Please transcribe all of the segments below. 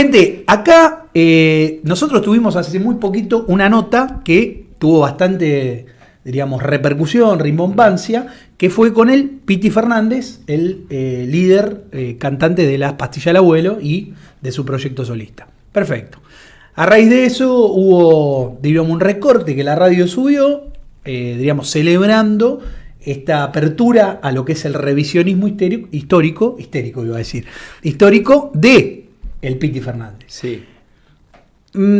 Gente, acá nosotros tuvimos hace muy poquito una nota que tuvo bastante, diríamos, repercusión, rimbombancia, que fue con el Piti Fernández, el líder cantante de Las Pastillas del Abuelo y de su proyecto solista. Perfecto. A raíz de eso hubo, diríamos, un recorte que la radio subió, diríamos, celebrando esta apertura a lo que es el revisionismo histórico de el Piti Fernández. Sí.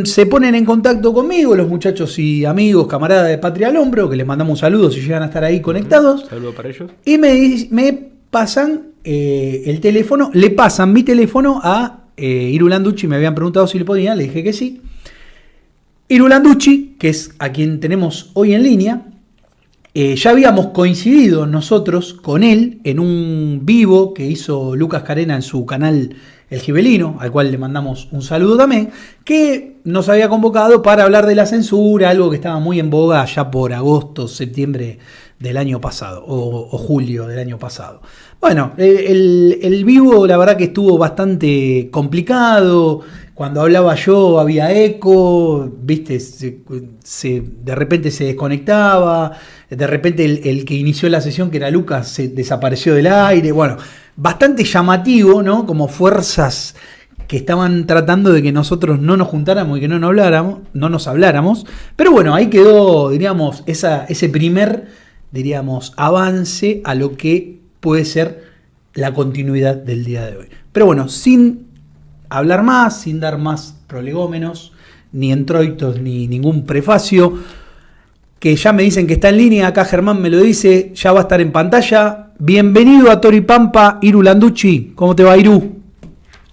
Se ponen en contacto conmigo los muchachos y amigos, camaradas de Patria al Hombro, que les mandamos un saludo si llegan a estar ahí conectados. Saludo para ellos. Y me pasan el teléfono, le pasan mi teléfono a Irulanducci. Me habían preguntado si le podía, le dije que sí. Irulanducci, que es a quien tenemos hoy en línea, ya habíamos coincidido nosotros con él en un vivo que hizo Lucas Carena en su canal El Gibelino, al cual le mandamos un saludo también, que nos había convocado para hablar de la censura, algo que estaba muy en boga ya por agosto, septiembre del año pasado, o julio del año pasado. Bueno, el vivo la verdad que estuvo bastante complicado. Cuando hablaba yo había eco, viste, de repente se desconectaba, de repente el que inició la sesión, que era Lucas, se desapareció del aire. Bueno, bastante llamativo, ¿no? Como fuerzas que estaban tratando de que nosotros no nos juntáramos y que no nos habláramos. Pero bueno, ahí quedó, diríamos, ese primer, diríamos, avance a lo que puede ser la continuidad del día de hoy. Pero bueno, sin hablar más, sin dar más prolegómenos, ni introitos, ni ningún prefacio, que ya me dicen que está en línea, acá Germán me lo dice, ya va a estar en pantalla. Bienvenido a Toripampa, Irulanducci. ¿Cómo te va, Iru?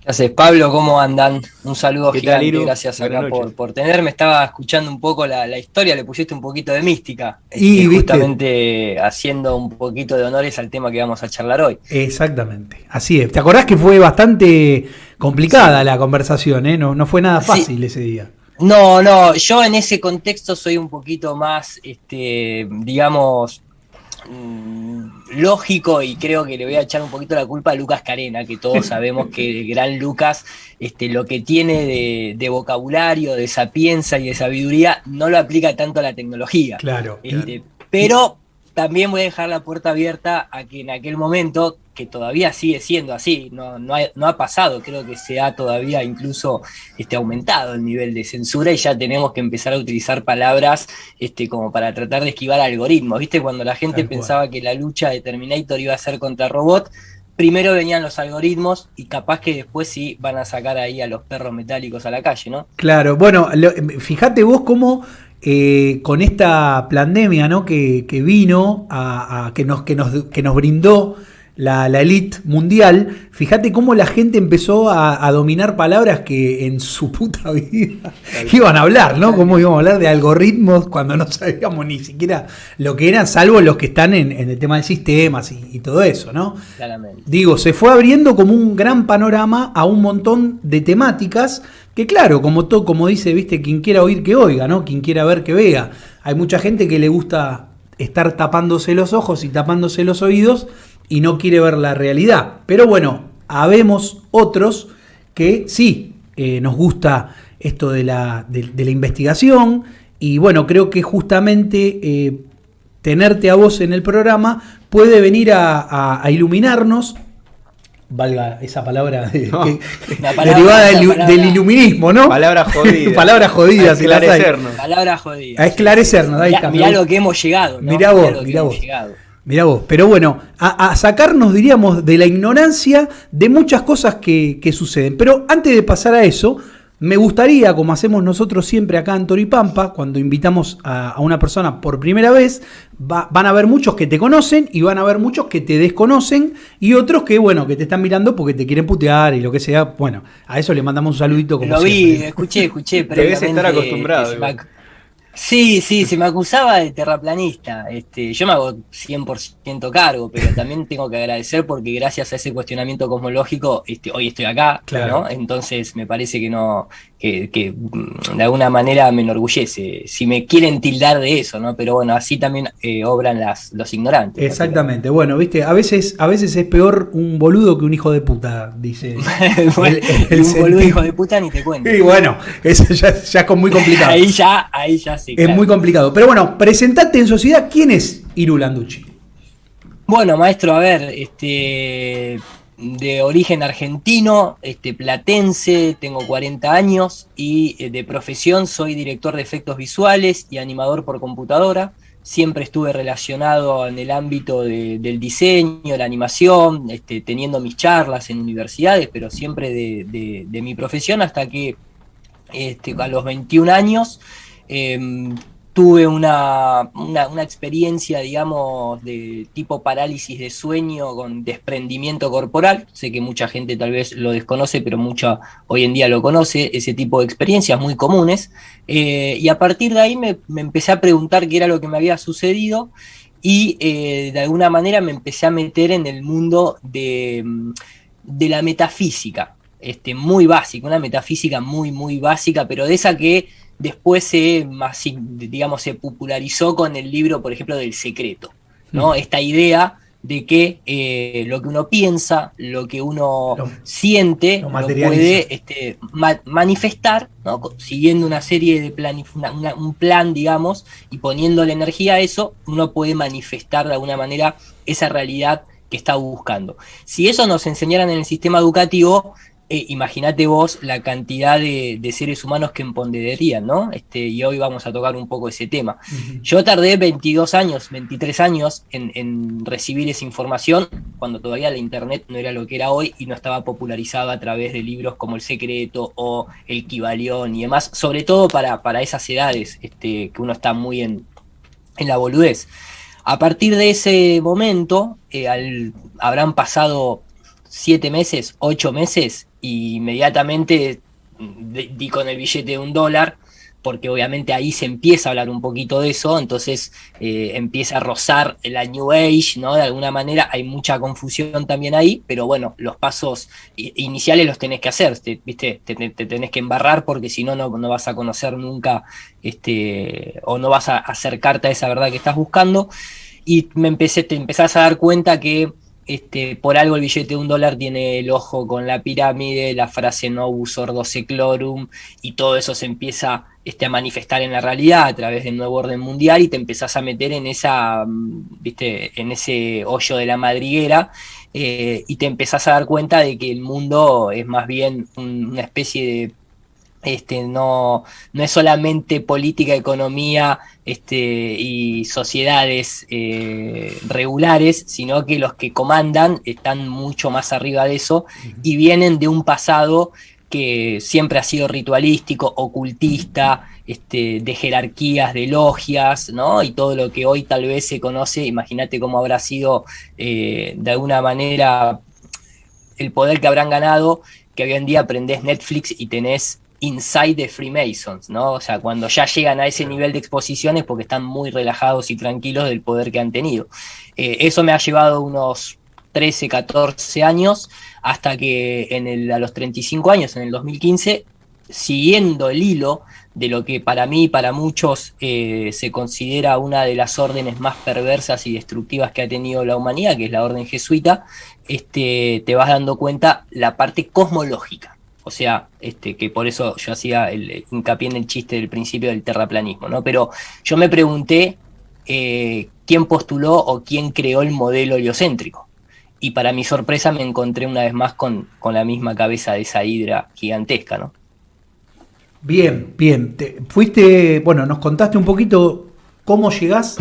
¿Qué haces, Pablo? ¿Cómo andan? Un saludo gigante, Iru? gracias acá por tenerme. Estaba escuchando un poco la historia, le pusiste un poquito de mística. Y justamente haciendo un poquito de honores al tema que vamos a charlar hoy. Exactamente, así es. ¿Te acordás que fue bastante complicada la conversación, ¿eh? No fue nada fácil ese día. No, yo en ese contexto soy un poquito más, digamos, lógico, y creo que le voy a echar un poquito la culpa a Lucas Carena, que todos sabemos que el gran Lucas, lo que tiene de vocabulario, de sapienza y de sabiduría, no lo aplica tanto a la tecnología. Claro. Pero también voy a dejar la puerta abierta a que en aquel momento, que todavía sigue siendo así, no ha pasado, creo que se ha todavía incluso aumentado el nivel de censura, y ya tenemos que empezar a utilizar palabras como para tratar de esquivar algoritmos. ¿Viste? Cuando la gente pensaba que la lucha de Terminator iba a ser contra robot, primero venían los algoritmos y capaz que después sí van a sacar ahí a los perros metálicos a la calle, ¿no? Claro, bueno, fíjate vos cómo con esta pandemia, ¿no? que vino que nos brindó la elite mundial, fíjate cómo la gente empezó a dominar palabras que en su puta vida iban a hablar, ¿no? Cómo íbamos a hablar de algoritmos cuando no sabíamos ni siquiera lo que eran, salvo los que están en el tema de sistemas y todo eso, ¿no? Claramente. Digo, se fue abriendo como un gran panorama a un montón de temáticas que, claro, como dice, viste, quien quiera oír que oiga, ¿no? Quien quiera ver que vea. Hay mucha gente que le gusta estar tapándose los ojos y tapándose los oídos y no quiere ver la realidad. Pero bueno, habemos otros que sí nos gusta esto de la investigación, y bueno, creo que justamente tenerte a vos en el programa puede venir a iluminarnos, valga esa palabra, derivada del iluminismo, ¿no? Palabras jodidas. Palabras jodidas. A esclarecernos. Palabras jodidas. A esclarecernos. Ahí está. Mirá lo que hemos llegado, ¿no? Mirá vos. Pero bueno, a sacarnos, diríamos, de la ignorancia de muchas cosas que suceden. Pero antes de pasar a eso, me gustaría, como hacemos nosotros siempre acá en Toripampa, cuando invitamos a una persona por primera vez, van a haber muchos que te conocen y van a haber muchos que te desconocen, y otros que, bueno, que te están mirando porque te quieren putear y lo que sea. Bueno, a eso le mandamos un saludito como lo vi, siempre. escuché. Debes estar acostumbrado. Sí, sí, se me acusaba de terraplanista. Yo me hago 100% cargo, pero también tengo que agradecer porque gracias a ese cuestionamiento cosmológico, hoy estoy acá, Claro. ¿no? Entonces me parece que no, de alguna manera me enorgullece. Si me quieren tildar de eso, ¿no? Pero bueno, así también obran los ignorantes, básicamente. Exactamente. Bueno, viste, a veces es peor un boludo que un hijo de puta, dice Bueno, el, y el un boludo hijo sentido. de puta ni te cuento. Y bueno, eso ya es muy complicado. Ahí ya sí, Es claro. muy complicado. Pero bueno, presentate en sociedad. ¿Quién es Iru Landucci? Bueno, maestro, a ver, de origen argentino, platense, tengo 40 años y de profesión soy director de efectos visuales y animador por computadora. Siempre estuve relacionado en el ámbito del diseño, la animación, teniendo mis charlas en universidades, pero siempre de mi profesión hasta que a los 21 años eh, tuve una experiencia, digamos, de tipo parálisis de sueño con desprendimiento corporal. Sé que mucha gente tal vez lo desconoce, pero mucha hoy en día lo conoce, ese tipo de experiencias muy comunes. Y a partir de ahí me empecé a preguntar qué era lo que me había sucedido y de alguna manera me empecé a meter en el mundo de la metafísica, muy básica, una metafísica muy, muy básica, pero de esa que después digamos, se popularizó con el libro, por ejemplo, del Secreto, ¿no? Esta idea de que lo que uno piensa, lo que uno Lo, siente, lo lo materializa. puede manifestar, ¿no? Siguiendo una serie de un plan, digamos, y poniéndole energía a eso, uno puede manifestar de alguna manera esa realidad que está buscando. Si eso nos enseñaran en el sistema educativo, imagínate vos la cantidad de seres humanos que empoderarían, ¿no? Y hoy vamos a tocar un poco ese tema. Uh-huh. Yo tardé 22 años, 23 años en recibir esa información, cuando todavía la internet no era lo que era hoy y no estaba popularizada a través de libros como El Secreto o El Kybalión y demás, sobre todo para esas edades, que uno está muy en la boludez. A partir de ese momento, habrán pasado 7 meses, 8 meses, y inmediatamente di con el billete de $1, porque obviamente ahí se empieza a hablar un poquito de eso, entonces empieza a rozar la New Age, ¿no? De alguna manera hay mucha confusión también ahí, pero bueno, los pasos iniciales los tenés que hacer, ¿viste? Te tenés que embarrar porque si no, no vas a conocer nunca, o no vas a acercarte a esa verdad que estás buscando. Y te empezás a dar cuenta que por algo el billete de $1 tiene el ojo con la pirámide, la frase Novus Ordo Seclorum, y todo eso se empieza a manifestar en la realidad a través del nuevo orden mundial, y te empezás a meter en en ese hoyo de la madriguera, y te empezás a dar cuenta de que el mundo es más bien una especie de no es solamente política, economía, y sociedades regulares, sino que los que comandan están mucho más arriba de eso y vienen de un pasado que siempre ha sido ritualístico, ocultista, de jerarquías, de logias, ¿no? Y todo lo que hoy tal vez se conoce, imagínate cómo habrá sido de alguna manera el poder que habrán ganado, que hoy en día prendés Netflix y tenés Inside the Freemasons, ¿no? O sea, cuando ya llegan a ese nivel de exposiciones porque están muy relajados y tranquilos del poder que han tenido. Eso me ha llevado unos 13, 14 años, hasta que a los 35 años, en el 2015, siguiendo el hilo de lo que para mí y para muchos se considera una de las órdenes más perversas y destructivas que ha tenido la humanidad, que es la orden jesuita, te vas dando cuenta la parte cosmológica. O sea, que por eso yo hacía el hincapié en el chiste del principio del terraplanismo, ¿no? Pero yo me pregunté quién postuló o quién creó el modelo heliocéntrico. Y para mi sorpresa me encontré una vez más con la misma cabeza de esa hidra gigantesca, ¿no? Bien, bien. Fuiste, bueno, nos contaste un poquito cómo llegás.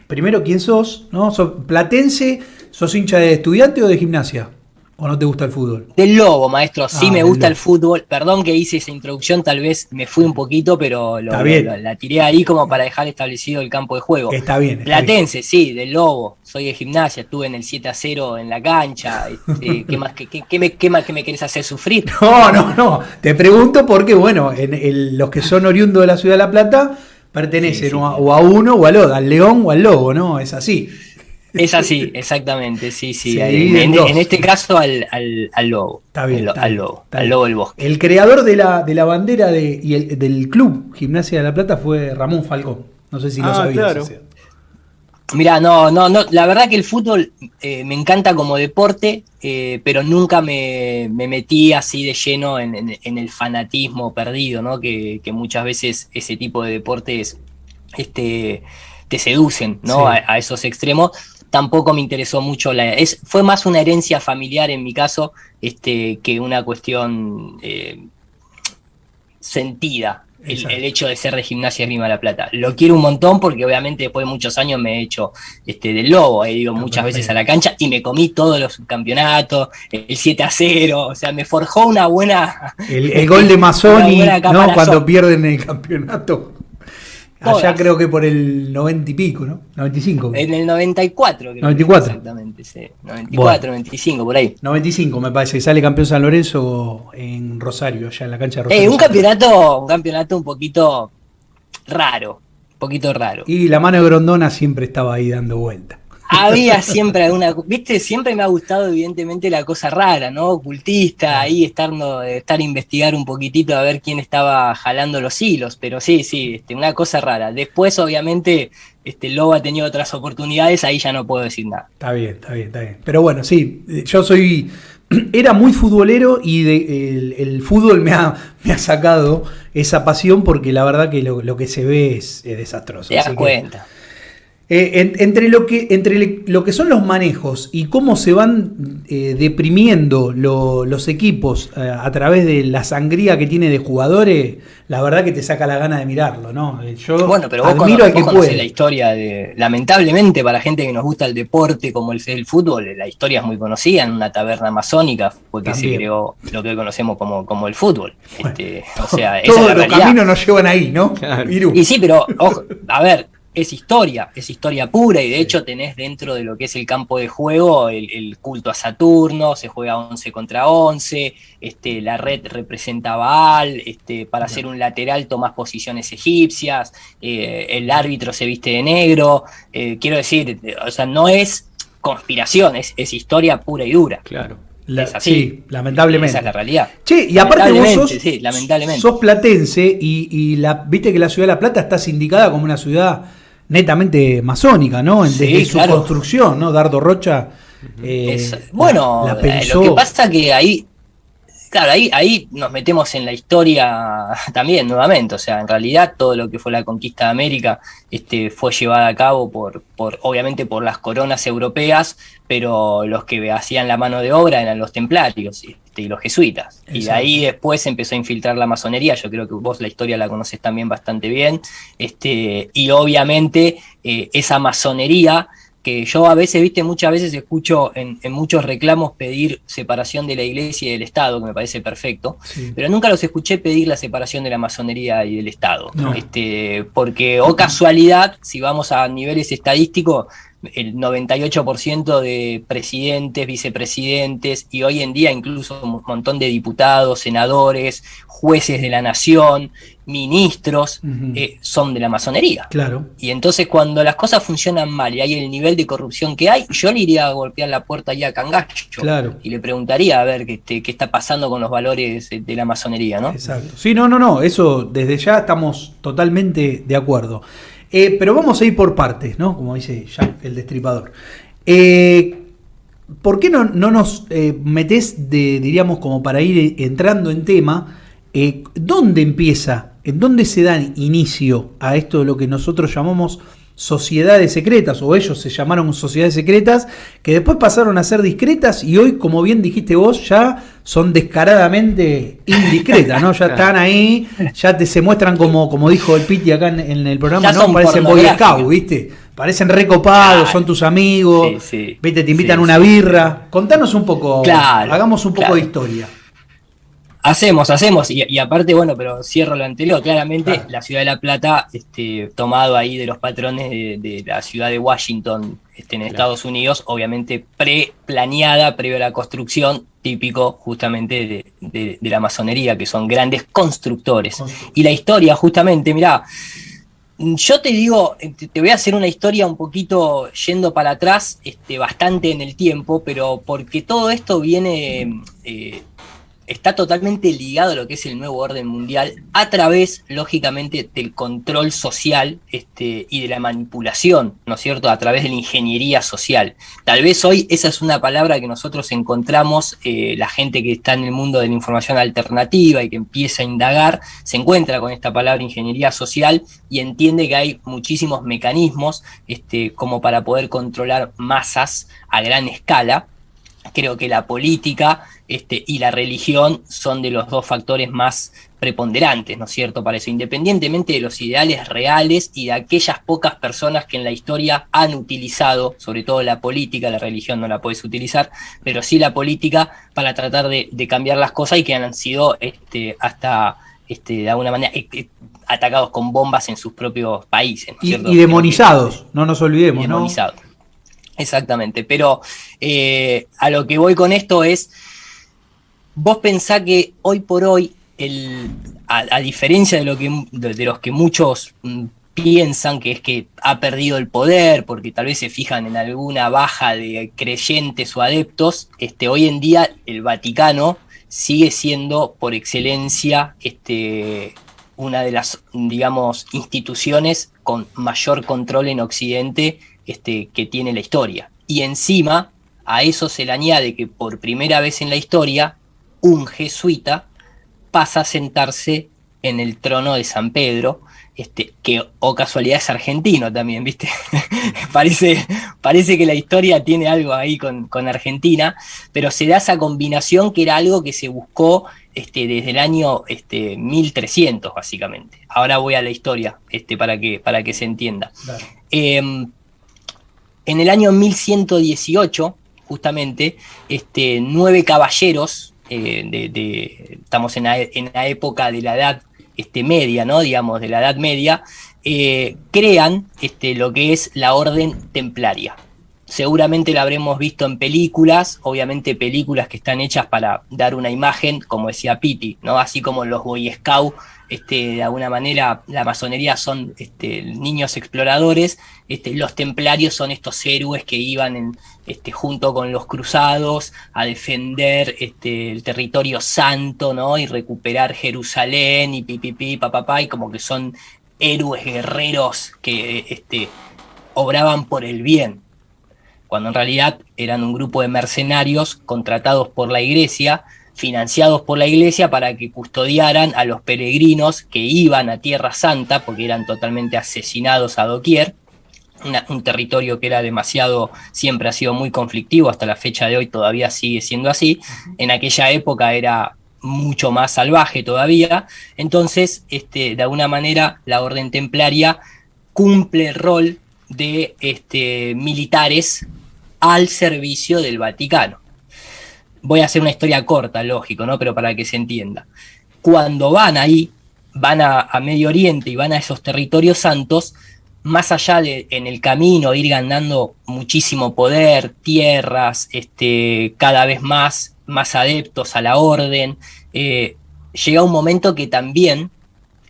Primero, quién sos, ¿no? ¿Sos platense? ¿Sos hincha de Estudiante o de Gimnasia? ¿O no te gusta el fútbol? Del Lobo, maestro, sí Ah, me del gusta el Lobo. fútbol. Perdón que hice esa introducción, tal vez me fui un poquito, pero Está bien, la tiré ahí como para dejar establecido el campo de juego. está bien, está bien. Platense, sí, del Lobo, soy de Gimnasia, estuve en el 7-0 en la cancha. ¿Qué más, qué más que me querés hacer sufrir? No, no, no. Te pregunto porque, bueno, los que son oriundos de la ciudad de La Plata, pertenecen o a uno o al otro, al león o al lobo, ¿no? Es así. Es así, exactamente, sí. En este caso al lobo. Está bien. Al lobo del bosque. El creador de la bandera del club Gimnasia de la Plata fue Ramón Falcón. No sé si lo sabías. Claro. Mirá, no, la verdad que el fútbol me encanta como deporte, pero nunca me metí así de lleno en el fanatismo perdido, ¿no? Que muchas veces ese tipo de deportes te seducen, ¿no? Sí. A esos extremos. Tampoco me interesó mucho, fue más una herencia familiar en mi caso, que una cuestión sentida. El hecho de ser de Gimnasia Esgrima de la Plata. Lo quiero un montón porque obviamente después de muchos años me he hecho del lobo, he ido muchas veces a la cancha y me comí todos los campeonatos, el 7-0, o sea, me forjó una buena... El gol de Mazzoni, ¿no? Cuando pierden el campeonato. Allá Todas. creo que por el 90 y pico, ¿no? 95. En el 94, creo. 94. Exactamente, sí. 94, Bueno. 95, por ahí. 95 me parece, sale campeón San Lorenzo en Rosario, allá en la cancha de Rosario. Un campeonato un poquito raro. Y la mano de Grondona siempre estaba ahí dando vuelta. Había siempre alguna, viste, siempre me ha gustado evidentemente la cosa rara, ¿no? Ocultista, ahí estar investigar un poquitito a ver quién estaba jalando los hilos, pero sí, una cosa rara. Después, obviamente, el Lobo ha tenido otras oportunidades, ahí ya no puedo decir nada. Está bien. Pero bueno, sí, yo era muy futbolero y el fútbol me ha sacado esa pasión porque la verdad que lo que se ve es desastroso. Te das cuenta. Entre lo que son los manejos y cómo se van deprimiendo los equipos a través de la sangría que tiene de jugadores, la verdad que te saca la gana de mirarlo, ¿no? Yo pero vos admiro al que conocés puede. La historia lamentablemente para gente que nos gusta el deporte como el fútbol, la historia es muy conocida. En una taberna masónica fue que se creó lo que hoy conocemos como el fútbol. Bueno, o sea, todos esa es la los realidad. caminos nos llevan ahí, ¿no? Claro. Y sí, pero ojo, a ver, es historia pura y de hecho tenés dentro de lo que es el campo de juego el culto a Saturno, se juega 11 contra 11, la red representa a Baal, para hacer un lateral tomás posiciones egipcias, el árbitro se viste de negro, quiero decir, o sea, no es conspiración, es historia pura y dura. Claro. Es así. Sí, lamentablemente. Esa es la realidad. Che, y aparte vos lamentablemente. sos platense y viste que la ciudad de La Plata está sindicada como una ciudad netamente masónica, ¿no? Desde su construcción, ¿no? Dardo Rocha la pensó. Lo que pasa que ahí nos metemos en la historia también nuevamente, o sea, en realidad todo lo que fue la conquista de América fue llevada a cabo obviamente por las coronas europeas, pero los que hacían la mano de obra eran los templarios y los jesuitas. Exacto. Y de ahí después empezó a infiltrar la masonería, yo creo que vos la historia la conocés también bastante bien, y obviamente esa masonería que yo a veces, muchas veces escucho en muchos reclamos pedir separación de la iglesia y del Estado, que me parece perfecto, sí, pero nunca los escuché pedir la separación de la masonería y del Estado, no. Porque, casualidad, si vamos a niveles estadísticos, el 98% de presidentes, vicepresidentes y hoy en día incluso un montón de diputados, senadores, jueces de la nación, ministros, son de la masonería. Claro. Y entonces cuando las cosas funcionan mal y hay el nivel de corrupción que hay, yo le iría a golpear la puerta ahí a Cangallo. Claro. Y le preguntaría a ver qué está pasando con los valores de la masonería, ¿no? Exacto. Sí, no, eso desde ya estamos totalmente de acuerdo. Pero vamos a ir por partes, ¿no? Como dice ya el destripador. ¿Por qué no nos metés, diríamos, como para ir entrando en tema, dónde empieza, en dónde se da inicio a esto de lo que nosotros llamamos sociedades secretas, o ellos se llamaron sociedades secretas, que después pasaron a ser discretas y hoy, como bien dijiste vos, ya son descaradamente indiscretas, ¿no? Ya están ahí, ya se muestran como dijo el Piti acá en el programa, ¿no? Parecen Boy Scout, ¿viste? Parecen recopados, son tus amigos, sí. ¿Viste? Te invitan una birra. Contanos un poco, hagamos un poco de historia. Hacemos, y aparte, bueno, pero cierro lo anterior, claramente la ciudad de La Plata, tomado ahí de los patrones de la ciudad de Washington, en Estados Unidos, obviamente preplaneada, previo a la construcción, típico justamente de la masonería, que son grandes constructores. Y la historia, justamente, mirá, Yo te digo, te voy a hacer una historia un poquito yendo para atrás, bastante en el tiempo, pero porque todo esto viene, está totalmente ligado a lo que es el nuevo orden mundial a través, lógicamente, del control social y de la manipulación, ¿no es cierto?, a través de la ingeniería social. Tal vez hoy esa es una palabra que nosotros encontramos, la gente que está en el mundo de la información alternativa y que empieza a indagar, se encuentra con esta palabra ingeniería social y entiende que hay muchísimos mecanismos como para poder controlar masas a gran escala. Creo que la política y la religión son de los dos factores más preponderantes, ¿no es cierto?, para eso, independientemente de los ideales reales y de aquellas pocas personas que en la historia han utilizado, sobre todo la política, la religión no la puedes utilizar, pero sí la política para tratar de cambiar las cosas y que han sido hasta de alguna manera atacados con bombas en sus propios países, ¿no es cierto? Y demonizados, no nos olvidemos, ¿no? Demonizados. Exactamente, pero a lo que voy con esto es, vos pensás que hoy por hoy, a diferencia de los que muchos piensan que es que ha perdido el poder, porque tal vez se fijan en alguna baja de creyentes o adeptos, hoy en día el Vaticano sigue siendo por excelencia una de las, digamos, instituciones con mayor control en Occidente que tiene la historia. Y encima a eso se le añade que por primera vez en la historia un jesuita pasa a sentarse en el trono de San Pedro, que, o casualidad, es argentino también, ¿viste? parece que la historia tiene algo ahí con Argentina, pero se da esa combinación que era algo que se buscó desde el año 1300, básicamente. Ahora voy a la historia para que se entienda. Claro. En el año 1118, justamente, 9 caballeros, estamos en la época de la Edad Media, ¿no? Digamos, de la Edad Media, crean lo que es la Orden Templaria. Seguramente la habremos visto en películas, obviamente películas que están hechas para dar una imagen, como decía Pitti, ¿no? Así como los Boy Scouts, de alguna manera la masonería son niños exploradores, los templarios son estos héroes que iban junto con los cruzados a defender el territorio santo, ¿no? Y recuperar Jerusalén y papá, y como que son héroes guerreros que obraban por el bien, cuando en realidad eran un grupo de mercenarios contratados por la iglesia, financiados por la iglesia para que custodiaran a los peregrinos que iban a Tierra Santa, porque eran totalmente asesinados a doquier, un territorio que era siempre ha sido muy conflictivo, hasta la fecha de hoy todavía sigue siendo así. En aquella época era mucho más salvaje todavía. Entonces, de alguna manera, la Orden Templaria cumple el rol de militares al servicio del Vaticano. Voy a hacer una historia corta, lógico, ¿no? Pero para que se entienda. Cuando van ahí, van a Medio Oriente y van a esos territorios santos, más allá de en el camino ir ganando muchísimo poder, tierras, cada vez más adeptos a la orden, llega un momento que también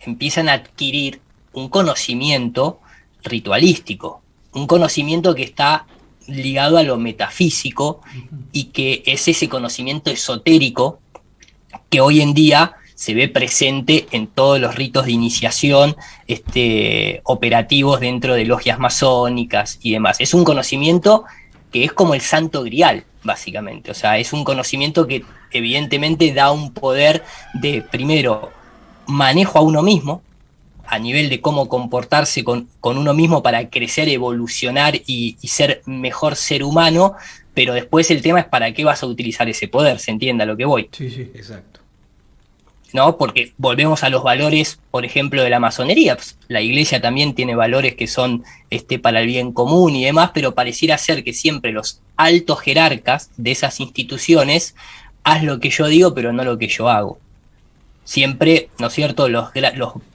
empiezan a adquirir un conocimiento ritualístico, un conocimiento que está ligado a lo metafísico y que es ese conocimiento esotérico que hoy en día se ve presente en todos los ritos de iniciación operativos dentro de logias masónicas y demás. Es un conocimiento que es como el santo grial, básicamente. O sea, es un conocimiento que evidentemente da un poder de, primero, manejo a uno mismo, a nivel de cómo comportarse con uno mismo para crecer, evolucionar y ser mejor ser humano, pero después el tema es para qué vas a utilizar ese poder, ¿se entiende a lo que voy? Sí, exacto. ¿No? Porque volvemos a los valores, por ejemplo, de la masonería. Pues, la iglesia también tiene valores que son para el bien común y demás, pero pareciera ser que siempre los altos jerarcas de esas instituciones, haz lo que yo digo, pero no lo que yo hago. Siempre, ¿no es cierto?, los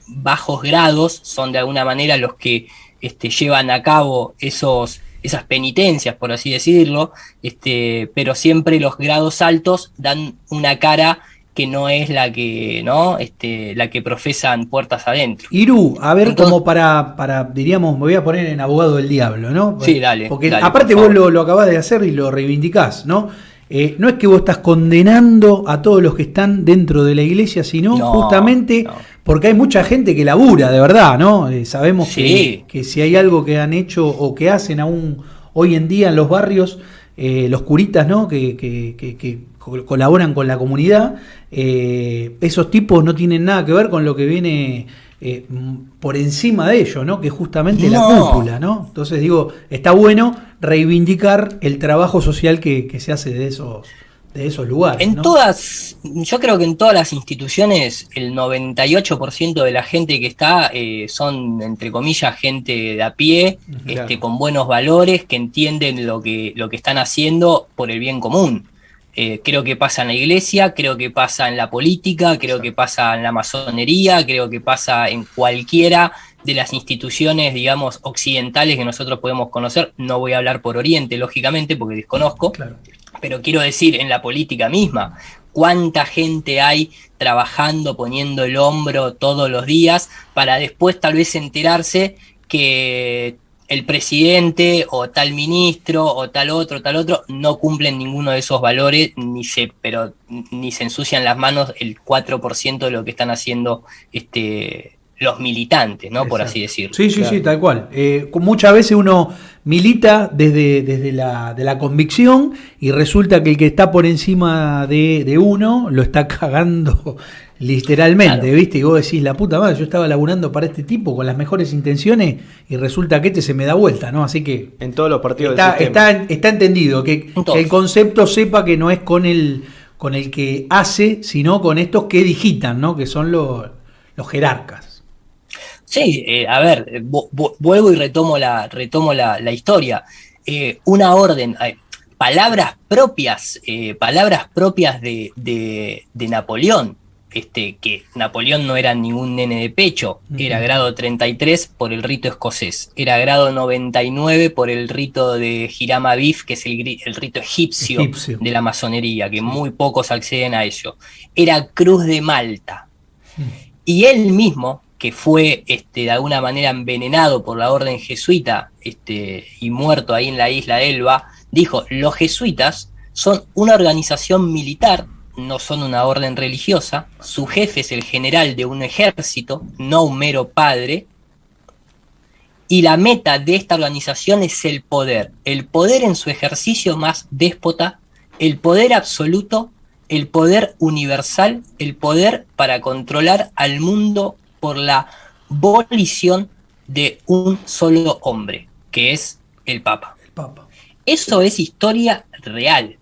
bajos grados son de alguna manera los que llevan a cabo esas penitencias, por así decirlo, pero siempre los grados altos dan una cara que no es la que, ¿no? La que profesan puertas adentro. Iru, a ver, entonces, como diríamos, me voy a poner en abogado del diablo, ¿no? Sí, dale. Porque dale, aparte vos lo acabás de hacer y lo reivindicás, ¿no? No es que vos estás condenando a todos los que están dentro de la iglesia, sino justamente porque hay mucha gente que labura, de verdad, ¿no? Sabemos que si hay algo que han hecho o que hacen aún hoy en día en los barrios, los curitas, ¿no? Que colaboran con la comunidad, esos tipos no tienen nada que ver con lo que viene por encima de ellos, ¿no? Que es justamente la cúpula, ¿no? Entonces digo, está bueno reivindicar el trabajo social que se hace de esos lugares. En todas, yo creo que en todas las instituciones el 98% de la gente que está son, entre comillas, gente de a pie, claro, con buenos valores, que entienden lo que están haciendo por el bien común. Creo que pasa en la iglesia, creo que pasa en la política, creo que pasa en la masonería, creo que pasa en cualquiera de las instituciones, digamos, occidentales que nosotros podemos conocer. No voy a hablar por Oriente, lógicamente, porque desconozco, claro, pero quiero decir, en la política misma, cuánta gente hay trabajando, poniendo el hombro todos los días, para después tal vez enterarse que el presidente o tal ministro o tal otro no cumplen ninguno de esos valores, ni se ensucian las manos el 4% de lo que están haciendo los militantes, ¿no? Exacto. Por así decirlo. Sí, claro, sí, tal cual. Muchas veces uno milita desde la convicción y resulta que el que está por encima de uno lo está cagando literalmente, claro, ¿viste? Y vos decís, la puta madre, yo estaba laburando para este tipo con las mejores intenciones y resulta que se me da vuelta, ¿no? Así que en todos los partidos está entendido, que el concepto sepa que no es con el que hace, sino con estos que digitan, ¿no? Que son los jerarcas. Sí, a ver, vuelvo y retomo la historia. Una orden, palabras propias de Napoleón. Que Napoleón no era ningún nene de pecho, era grado 33 por el rito escocés, era grado 99 por el rito de Hiram Abiff, que es el rito egipcio de la masonería, que muy pocos acceden a ello. Era Cruz de Malta. Y él mismo, que fue de alguna manera envenenado por la orden jesuita y muerto ahí en la isla de Elba, dijo, los jesuitas son una organización militar, no son una orden religiosa, su jefe es el general de un ejército, no un mero padre, y la meta de esta organización es el poder en su ejercicio más déspota, el poder absoluto, el poder universal, el poder para controlar al mundo por la volición de un solo hombre, que es el Papa. Eso es historia real.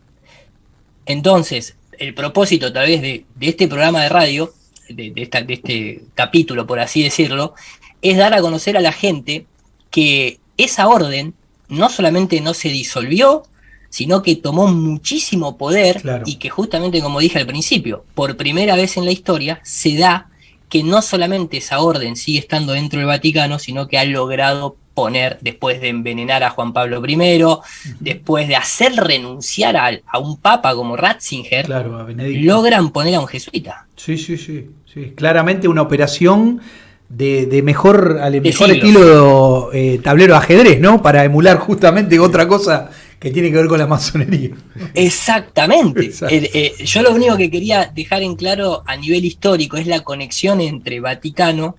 Entonces, el propósito tal vez de este programa de radio, de este capítulo, por así decirlo, es dar a conocer a la gente que esa orden no solamente no se disolvió, sino que tomó muchísimo poder, claro, y que justamente, como dije al principio, por primera vez en la historia se da que no solamente esa orden sigue estando dentro del Vaticano, sino que ha logrado poner, después de envenenar a Juan Pablo I, después de hacer renunciar a un papa como Ratzinger, claro, a Benedicto, logran poner a un jesuita. Sí. Claramente una operación al mejor estilo tablero de ajedrez, ¿no? Para emular justamente otra cosa que tiene que ver con la masonería. Exactamente. Yo lo único que quería dejar en claro a nivel histórico es la conexión entre Vaticano,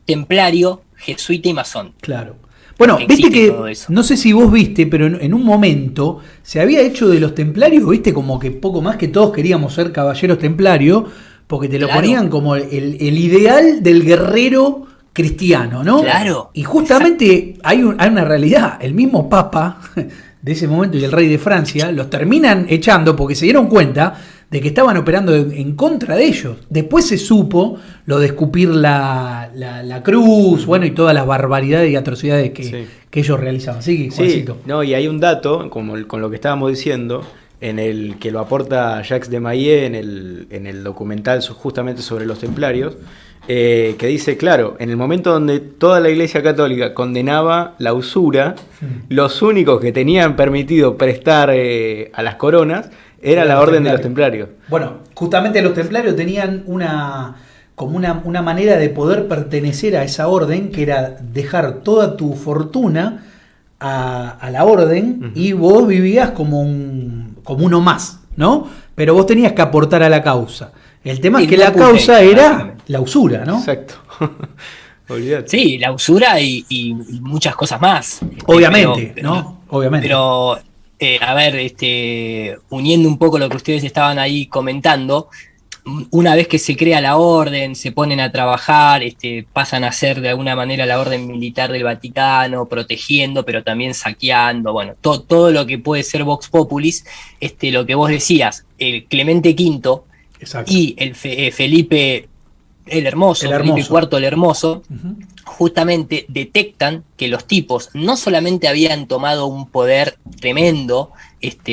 templario, jesuita y masón. Claro. Bueno, viste que, no sé si vos viste, pero en un momento se había hecho de los templarios, viste, como que poco más que todos queríamos ser caballeros templarios, porque te lo ponían como el ideal del guerrero cristiano, ¿no? Claro. Y justamente hay una realidad, el mismo Papa de ese momento y el rey de Francia los terminan echando porque se dieron cuenta de que estaban operando en contra de ellos. Después se supo lo de escupir la cruz, bueno, y todas las barbaridades y atrocidades que ellos realizaban. Sí, Juancito. No, y hay un dato, con lo que estábamos diciendo, en el que lo aporta Jacques Desmaillet en el documental justamente sobre los templarios, que dice, claro, en el momento donde toda la Iglesia Católica condenaba la usura, los únicos que tenían permitido prestar a las coronas Era la orden de los templarios. Bueno, justamente los templarios tenían una manera de poder pertenecer a esa orden, que era dejar toda tu fortuna a la orden, y vos vivías como uno más, ¿no? Pero vos tenías que aportar a la causa. El tema es que la causa era la usura, ¿no? Exacto. Olvídate. Sí, la usura y muchas cosas más. Obviamente, ¿no? Obviamente. Pero, a ver, uniendo un poco lo que ustedes estaban ahí comentando, una vez que se crea la orden, se ponen a trabajar, pasan a ser de alguna manera la orden militar del Vaticano, protegiendo, pero también saqueando, bueno, todo lo que puede ser Vox Populis, lo que vos decías, el Clemente V Exacto. y el Felipe el Hermoso, Felipe IV el Hermoso, justamente detectan que los tipos no solamente habían tomado un poder tremendo,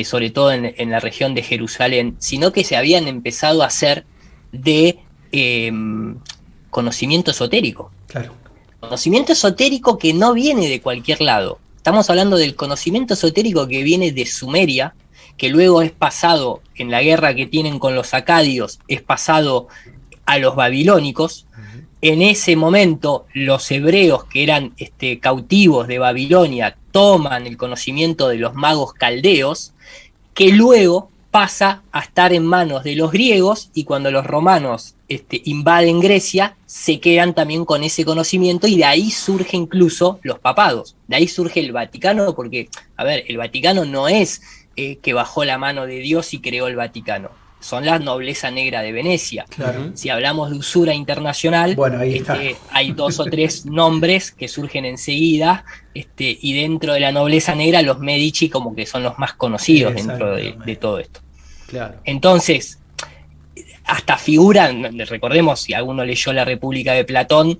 sobre todo en la región de Jerusalén, sino que se habían empezado a hacer de conocimiento esotérico. Claro. Conocimiento esotérico que no viene de cualquier lado. Estamos hablando del conocimiento esotérico que viene de Sumeria, que luego es pasado en la guerra que tienen con los acadios, es pasado a los babilónicos. En ese momento los hebreos que eran cautivos de Babilonia toman el conocimiento de los magos caldeos, que luego pasa a estar en manos de los griegos, y cuando los romanos invaden Grecia se quedan también con ese conocimiento, y de ahí surge incluso los papados, de ahí surge el Vaticano, porque, a ver, el Vaticano no es que bajó la mano de Dios y creó el Vaticano. Son la nobleza negra de Venecia. Claro. Si hablamos de usura internacional, bueno, ahí está. Hay 2 o 3 nombres que surgen enseguida, y dentro de la nobleza negra los Medici como que son los más conocidos dentro de todo esto. Claro. Entonces, hasta figuran, recordemos, si alguno leyó La República de Platón,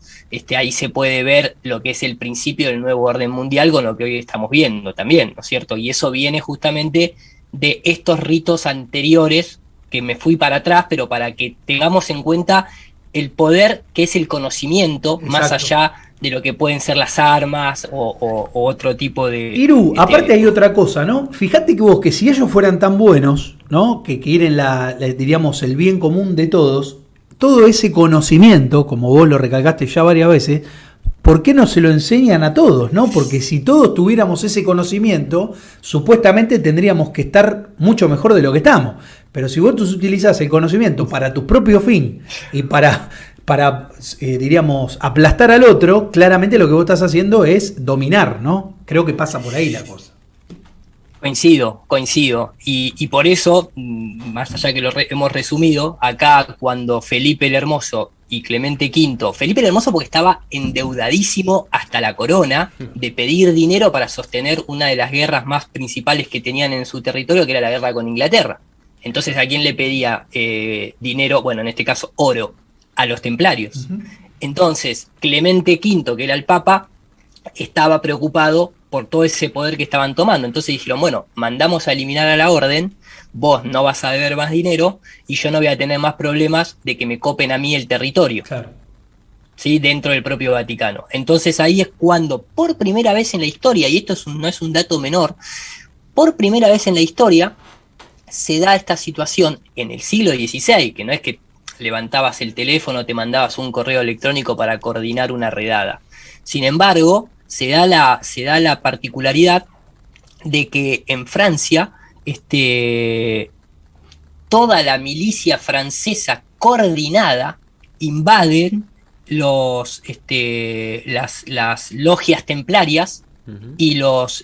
ahí se puede ver lo que es el principio del nuevo orden mundial con lo que hoy estamos viendo también, ¿no es cierto? Y eso viene justamente de estos ritos anteriores, que me fui para atrás, pero para que tengamos en cuenta el poder que es el conocimiento, exacto, más allá de lo que pueden ser las armas o otro tipo de... Iru, aparte hay otra cosa, ¿no? Fíjate que vos, que si ellos fueran tan buenos, ¿no? Que quieren diríamos, el bien común de todos, todo ese conocimiento, como vos lo recalcaste ya varias veces, ¿por qué no se lo enseñan a todos, no? Porque si todos tuviéramos ese conocimiento, supuestamente tendríamos que estar mucho mejor de lo que estamos. Pero si vos utilizás el conocimiento para tu propio fin y para diríamos, aplastar al otro, claramente lo que vos estás haciendo es dominar, ¿no? Creo que pasa por ahí la cosa. Coincido. Y por eso, más allá que lo hemos resumido, acá cuando Felipe el Hermoso y Clemente V, Felipe el Hermoso porque estaba endeudadísimo hasta la corona de pedir dinero para sostener una de las guerras más principales que tenían en su territorio, que era la guerra con Inglaterra. Entonces, ¿a quién le pedía dinero? Bueno, en este caso, oro, a los templarios. Entonces, Clemente V, que era el papa, estaba preocupado por todo ese poder que estaban tomando. Entonces dijeron, bueno, mandamos a eliminar a la orden, vos no vas a deber más dinero y yo no voy a tener más problemas de que me copen a mí el territorio. Claro. ¿Sí? Dentro del propio Vaticano. Entonces ahí es cuando, por primera vez en la historia, y esto no es un dato menor, por primera vez en la historia se da esta situación en el siglo XVI, que no es que levantabas el teléfono, te mandabas un correo electrónico para coordinar una redada. Sin embargo, se da la particularidad de que en Francia toda la milicia francesa coordinada invaden las logias templarias y los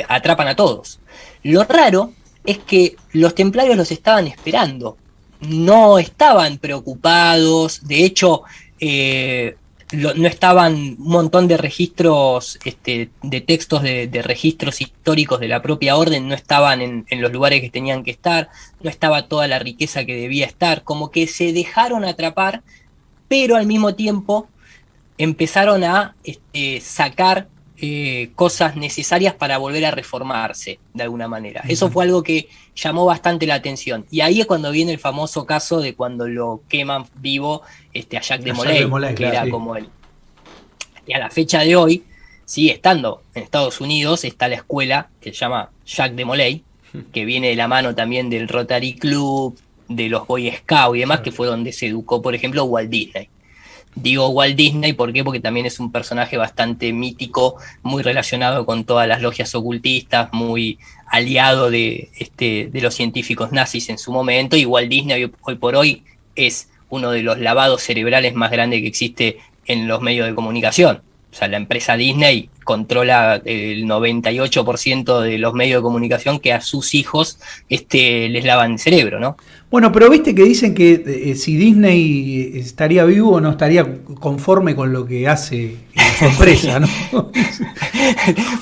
atrapan a todos. Lo raro es que los templarios los estaban esperando, no estaban preocupados, de hecho no estaban un montón de registros, de textos de registros históricos de la propia orden, no estaban en los lugares que tenían que estar, no estaba toda la riqueza que debía estar, como que se dejaron atrapar, pero al mismo tiempo empezaron a sacar cosas necesarias para volver a reformarse de alguna manera. Eso fue algo que llamó bastante la atención. Y ahí es cuando viene el famoso caso de cuando lo queman vivo a Jacques de Molay, que claro, era como él. Y a la fecha de hoy, sigue estando en Estados Unidos, está la escuela que se llama Jacques de Molay, que viene de la mano también del Rotary Club, de los Boy Scouts y demás, que fue donde se educó, por ejemplo, Walt Disney. Digo Walt Disney, ¿por qué? Porque también es un personaje bastante mítico, muy relacionado con todas las logias ocultistas, muy aliado de los científicos nazis en su momento, y Walt Disney hoy por hoy es uno de los lavados cerebrales más grandes que existe en los medios de comunicación. O sea, la empresa Disney controla el 98% de los medios de comunicación que a sus hijos les lavan el cerebro, ¿no? Bueno, pero viste que dicen que si Disney estaría vivo no estaría conforme con lo que hace su empresa, ¿no?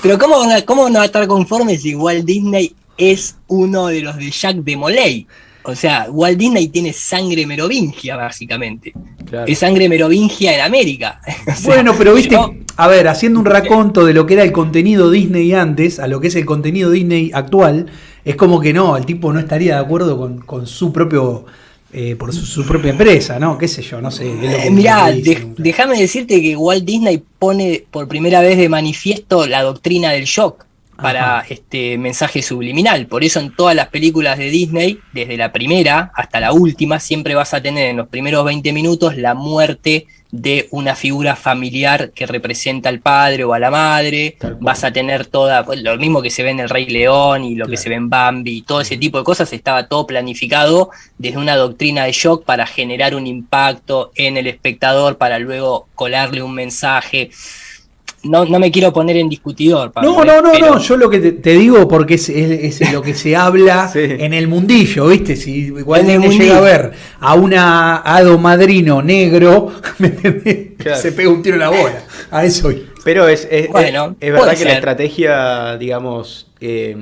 Pero ¿cómo no va a estar conforme si Walt Disney es uno de los de Jacques de Molay? O sea, Walt Disney tiene sangre merovingia, básicamente. Claro. Es sangre merovingia en América. O sea, bueno, pero viste, a ver, haciendo un raconto de lo que era el contenido Disney antes a lo que es el contenido Disney actual, es como que no, el tipo no estaría de acuerdo con su propio, por su propia empresa, ¿no? Qué sé yo, no sé. Mirá, déjame decirte que Walt Disney pone por primera vez de manifiesto la doctrina del shock para mensaje subliminal. Por eso en todas las películas de Disney, desde la primera hasta la última, siempre vas a tener en los primeros 20 minutos la muerte de una figura familiar que representa al padre o a la madre. Vas a tener lo mismo que se ve en El Rey León y lo que se ve en Bambi, y todo ese tipo de cosas, estaba todo planificado desde una doctrina de shock para generar un impacto en el espectador, para luego colarle un mensaje. No me quiero poner en discutidor, Pablo, no, yo lo que te digo porque es lo que se habla en el mundillo, ¿viste? Si igual llega a ver a una hado madrino negro, se pega un tiro en la bola, a eso. Pero es verdad que la estrategia, digamos, de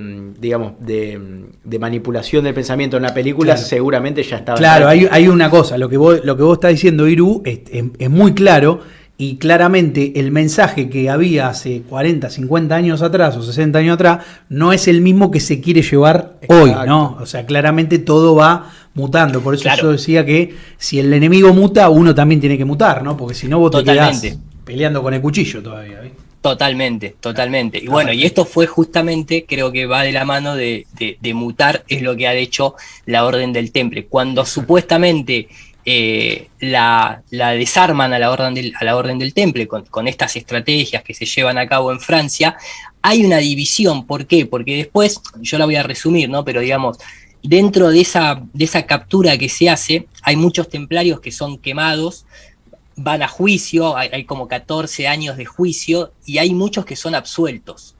manipulación del pensamiento en la película seguramente ya estaba. Claro, hay una cosa, lo que vos estás diciendo, Iru, es muy claro. Y claramente el mensaje que había hace 40, 50 años atrás o 60 años atrás no es el mismo que se quiere llevar hoy, ¿no? O sea, claramente todo va mutando. Por eso yo decía que si el enemigo muta, uno también tiene que mutar, ¿no? Porque si no vos te quedás peleando con el cuchillo todavía, ¿ves? Totalmente. Y bueno, y esto fue justamente, creo que va de la mano de mutar, es lo que ha hecho la Orden del Temple. Cuando supuestamente la desarman a la Orden del Temple con estas estrategias que se llevan a cabo en Francia, hay una división. ¿Por qué? Porque después, yo la voy a resumir, ¿no? Pero digamos, dentro de esa captura que se hace, hay muchos templarios que son quemados, van a juicio, hay como 14 años de juicio, y hay muchos que son absueltos.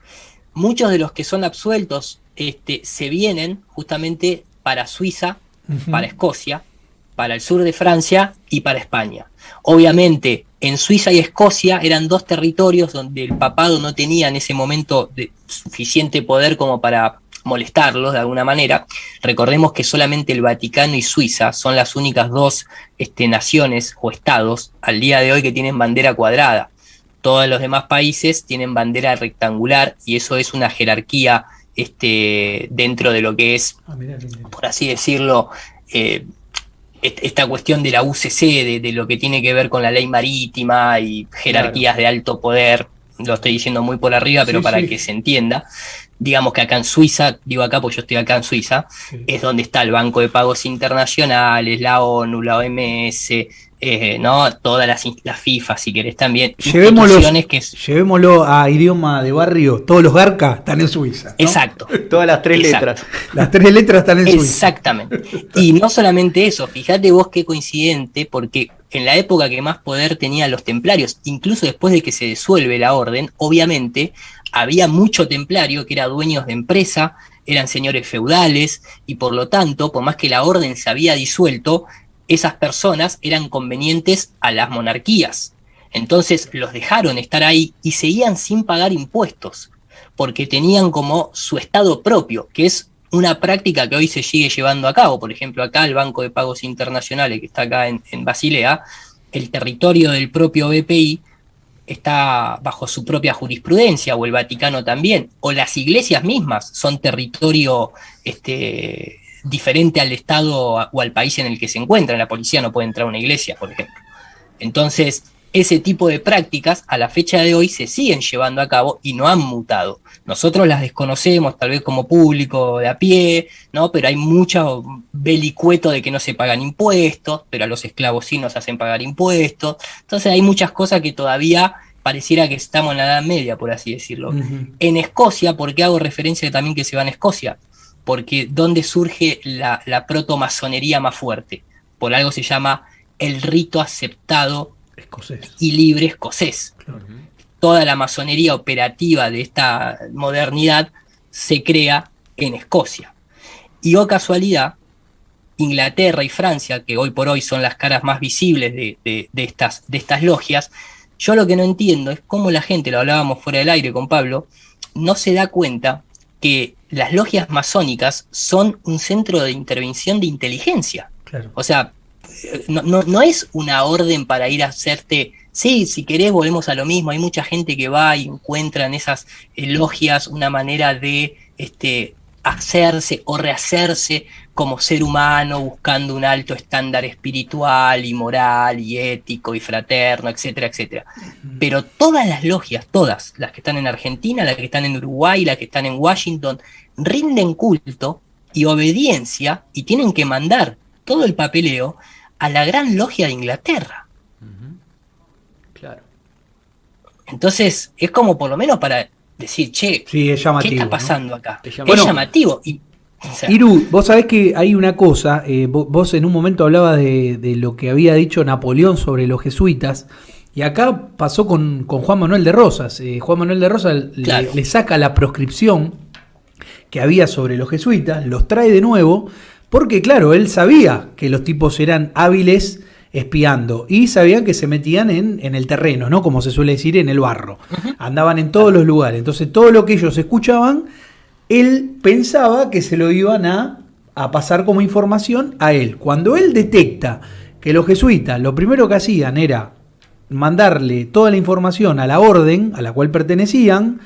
Muchos de los que son absueltos se vienen justamente para Suiza, para Escocia, para el sur de Francia y para España. Obviamente, en Suiza y Escocia eran dos territorios donde el papado no tenía en ese momento suficiente poder como para molestarlos de alguna manera. Recordemos que solamente el Vaticano y Suiza son las únicas dos naciones o estados al día de hoy que tienen bandera cuadrada. Todos los demás países tienen bandera rectangular, y eso es una jerarquía dentro de lo que es, por así decirlo, esta cuestión de la UCC, de lo que tiene que ver con la ley marítima y jerarquías de alto poder. Lo estoy diciendo muy por arriba, pero para que se entienda. Digamos que acá en Suiza, digo acá porque yo estoy acá en Suiza, es donde está el Banco de Pagos Internacionales, la ONU, la OMS, ¿no? Todas las FIFA, si querés también. Llevémoslo a idioma de barrio, todos los garcas están en Suiza, ¿no? Exacto. Todas las tres letras. Las tres letras están en Suiza. Exactamente. Y no solamente eso, fíjate vos qué coincidente, porque en la época que más poder tenían los templarios, incluso después de que se disuelve la orden, obviamente había mucho templario que era dueños de empresa, eran señores feudales, y por lo tanto, por más que la orden se había disuelto, esas personas eran convenientes a las monarquías. Entonces los dejaron estar ahí y seguían sin pagar impuestos, porque tenían como su estado propio, que es una práctica que hoy se sigue llevando a cabo. Por ejemplo, acá el Banco de Pagos Internacionales, que está acá en Basilea, el territorio del propio BPI está bajo su propia jurisprudencia, o el Vaticano también, o las iglesias mismas son territorio diferente al estado o al país en el que se encuentran. La policía no puede entrar a una iglesia, por ejemplo. Entonces, ese tipo de prácticas a la fecha de hoy se siguen llevando a cabo y no han mutado. Nosotros las desconocemos, tal vez como público de a pie, ¿no? Pero hay mucho vericueto de que no se pagan impuestos, pero a los esclavos sí nos hacen pagar impuestos. Entonces hay muchas cosas que todavía pareciera que estamos en la Edad Media, por así decirlo. En Escocia, ¿por qué hago referencia también que se va en Escocia? Porque ¿dónde surge la protomasonería más fuerte? Por algo se llama el rito aceptado Escocés. y libre escocés. Claro. Toda la masonería operativa de esta modernidad se crea en Escocia. Y oh casualidad, Inglaterra y Francia, que hoy por hoy son las caras más visibles de estas logias, yo lo que no entiendo es cómo la gente, lo hablábamos fuera del aire con Pablo, no se da cuenta que las logias masónicas son un centro de intervención de inteligencia. Claro. O sea, no es una orden para ir a hacerte, sí, si querés volvemos a lo mismo. Hay mucha gente que va y encuentra en esas logias una manera de hacerse o rehacerse como ser humano, buscando un alto estándar espiritual y moral y ético y fraterno, etcétera, etcétera. Pero todas las logias, todas, las que están en Argentina, las que están en Uruguay, las que están en Washington, rinden culto y obediencia y tienen que mandar todo el papeleo a la gran logia de Inglaterra. Claro. Entonces, es como por lo menos para decir, che, Sí, es llamativo, ¿qué está pasando, ¿no? Acá? Es Es llamativo. Y, o sea, Iru, vos sabés que hay una cosa, vos en un momento hablabas de lo que había dicho Napoleón sobre los jesuitas, y acá pasó con Juan Manuel de Rosas. Juan Manuel de Rosas claro, le saca la proscripción que había sobre los jesuitas, los trae de nuevo, porque claro, él sabía que los tipos eran hábiles espiando y sabían que se metían en el terreno, ¿no? Como se suele decir, en el barro. Andaban en todos los lugares. Entonces todo lo que ellos escuchaban, él pensaba que se lo iban a pasar como información a él. Cuando él detecta que los jesuitas lo primero que hacían era mandarle toda la información a la orden a la cual pertenecían,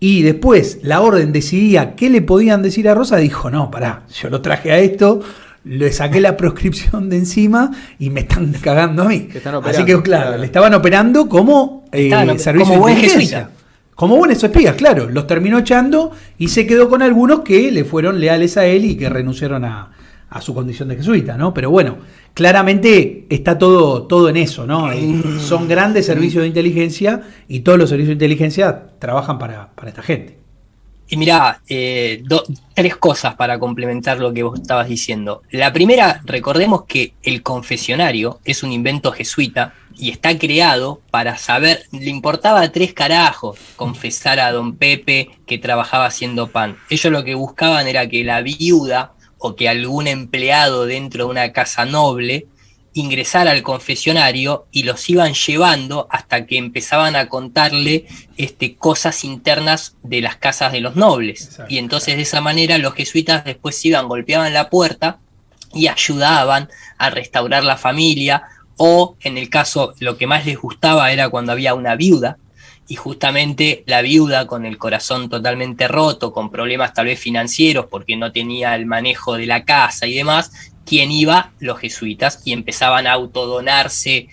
y después la orden decidía qué le podían decir a Rosa, dijo, no, pará, yo lo traje a esto, le saqué la proscripción de encima y me están cagando a mí. Así que claro, le estaban operando como servicio como de buen inteligencia. jesuita. Como buenos espías, claro. Los terminó echando y se quedó con algunos que le fueron leales a él y que renunciaron a su condición de jesuita, ¿no? Pero bueno, claramente está todo en eso, ¿no? Son grandes servicios de inteligencia y todos los servicios de inteligencia trabajan para esta gente. Y mirá, tres cosas para complementar lo que vos estabas diciendo. La primera, recordemos que el confesionario es un invento jesuita y está creado para saber, le importaba tres carajos confesar a don Pepe que trabajaba haciendo pan. Ellos lo que buscaban era que la viuda o que algún empleado dentro de una casa noble ingresara al confesionario y los iban llevando hasta que empezaban a contarle cosas internas de las casas de los nobles. Exacto. Y entonces de esa manera los jesuitas después iban, golpeaban la puerta y ayudaban a restaurar la familia, o en el caso lo que más les gustaba era cuando había una viuda, y justamente la viuda con el corazón totalmente roto, con problemas tal vez financieros porque no tenía el manejo de la casa y demás, ¿quién iba? Los jesuitas, y empezaban a autodonarse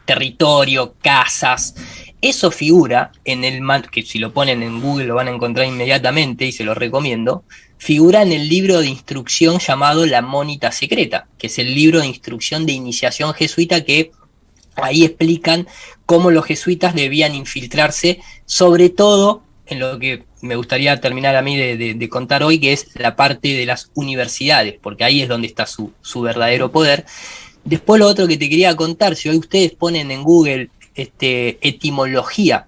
territorio, casas. Eso figura en el que si lo ponen en Google lo van a encontrar inmediatamente y se lo recomiendo, figura en el libro de instrucción llamado La Mónita Secreta, que es el libro de instrucción de iniciación jesuita que ahí explican cómo los jesuitas debían infiltrarse, sobre todo en lo que me gustaría terminar a mí de contar hoy, que es la parte de las universidades, porque ahí es donde está su verdadero poder. Después lo otro que te quería contar, si hoy ustedes ponen en Google etimología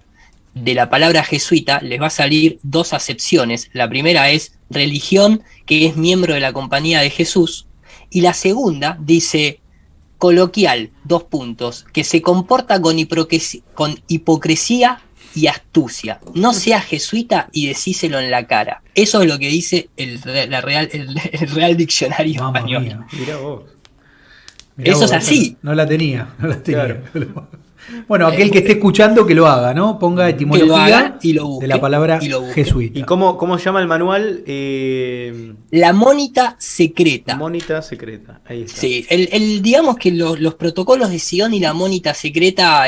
de la palabra jesuita, les va a salir dos acepciones. La primera es religión, que es miembro de la Compañía de Jesús, y la segunda dice coloquial, que se comporta con hipocresía y astucia. No seas jesuita y decíselo en la cara. Eso es lo que dice el Real Diccionario español. Mía. Mirá vos. Eso es así. No la tenía. Claro. Bueno, aquel que esté escuchando que lo haga, ¿no? Ponga Que lo etimología haga y lo busque, de la palabra y lo busque. jesuita. ¿Y cómo se llama el manual? La mónita secreta. Mónita secreta. Ahí está. Sí, digamos que los protocolos de Sion y la mónita secreta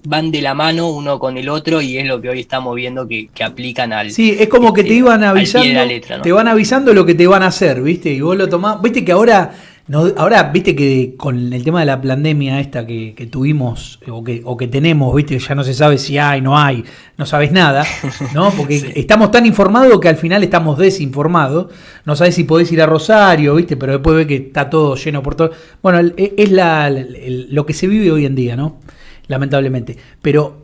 van de la mano uno con el otro y es lo que hoy estamos viendo que aplican al. Sí, es como que te iban al pie de avisando, la letra, ¿no? te van avisando lo que te van a hacer, ¿viste? Y vos lo tomás, viste que ahora, viste que con el tema de la pandemia esta que tuvimos o que tenemos, viste, ya no se sabe si hay, no hay, no sabes nada, ¿no? Porque Sí. estamos tan informados que al final estamos desinformados, no sabes si podés ir a Rosario, viste, pero después ves que está todo lleno por todo. Bueno, es lo que se vive hoy en día, ¿no? Lamentablemente. Pero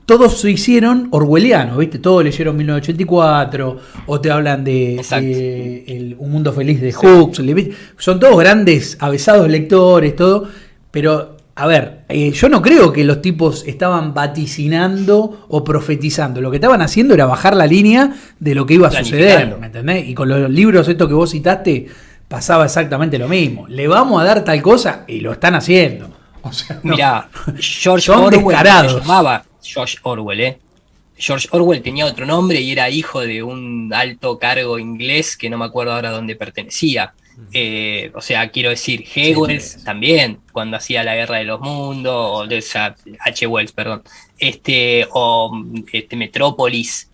todos se hicieron orwellianos, ¿viste? Todos leyeron 1984, o te hablan de Un Mundo Feliz de Huxley, ¿viste? Son todos grandes, avesados lectores, todo, pero, a ver, yo no creo que los tipos estaban vaticinando o profetizando, lo que estaban haciendo era bajar la línea de lo que iba a suceder, ¿me entendés? Y con los libros estos que vos citaste, pasaba exactamente lo mismo. Le vamos a dar tal cosa, y lo están haciendo. O sea, no. Mirá, George Son Orwell descarados. se llamaba George Orwell, ¿eh? George Orwell tenía otro nombre y era hijo de un alto cargo inglés que no me acuerdo ahora dónde pertenecía. O sea, quiero decir, Wells también, cuando hacía la Guerra de los Mundos, o sea, H. Wells, perdón, Metrópolis,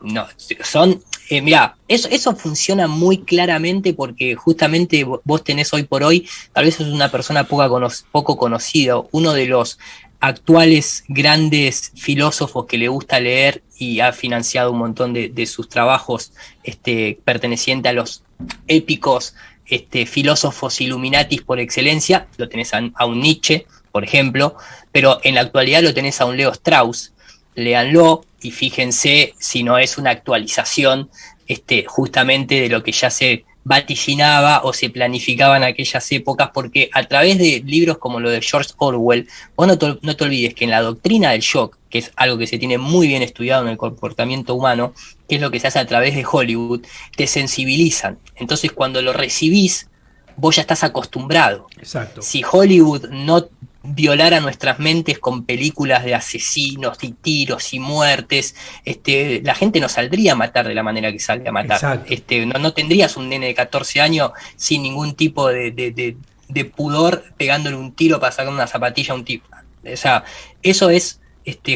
no, son, mirá, eso funciona muy claramente porque justamente vos tenés hoy por hoy, tal vez sos una persona poco conocida, uno de los actuales grandes filósofos que le gusta leer y ha financiado un montón de sus trabajos perteneciente a los épicos filósofos Illuminatis por excelencia. Lo tenés a un Nietzsche, por ejemplo, pero en la actualidad lo tenés a un Leo Strauss. Léanlo y fíjense si no es una actualización justamente de lo que ya se vaticinaba o se planificaba en aquellas épocas, porque a través de libros como lo de George Orwell, vos no te olvides que en la doctrina del shock, que es algo que se tiene muy bien estudiado en el comportamiento humano, que es lo que se hace a través de Hollywood, te sensibilizan. Entonces cuando lo recibís, vos ya estás acostumbrado. Exacto. Si Hollywood no violara nuestras mentes con películas de asesinos y tiros y muertes, la gente no saldría a matar de la manera que sale a matar. No tendrías un nene de 14 años sin ningún tipo de pudor pegándole un tiro para sacar una zapatilla a un tipo. O sea, eso es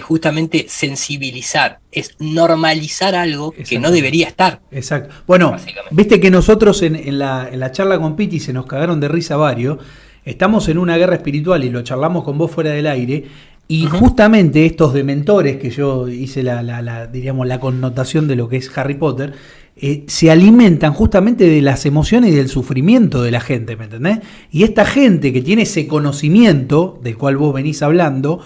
justamente sensibilizar, es normalizar algo que no debería estar. Exacto. Bueno, viste que nosotros en la charla con Piti se nos cagaron de risa varios. Estamos en una guerra espiritual y lo charlamos con vos fuera del aire. Y justamente estos dementores, que yo hice diríamos, la connotación de lo que es Harry Potter, se alimentan justamente de las emociones y del sufrimiento de la gente, ¿me entendés? Y esta gente que tiene ese conocimiento del cual vos venís hablando,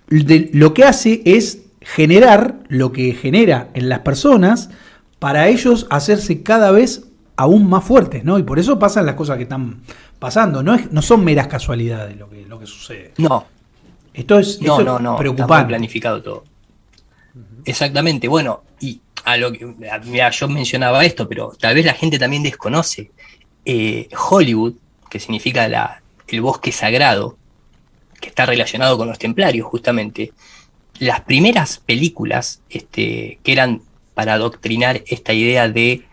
lo que hace es generar lo que genera en las personas para ellos hacerse cada vez aún más fuertes, ¿no? Y por eso pasan las cosas que están pasando. No son meras casualidades lo que sucede. No. Esto es preocupante. Está muy planificado todo. Exactamente. Bueno, y mira, yo mencionaba esto, pero tal vez la gente también desconoce. Hollywood, que significa el bosque sagrado, que está relacionado con los templarios justamente, las primeras películas que eran para adoctrinar esta idea de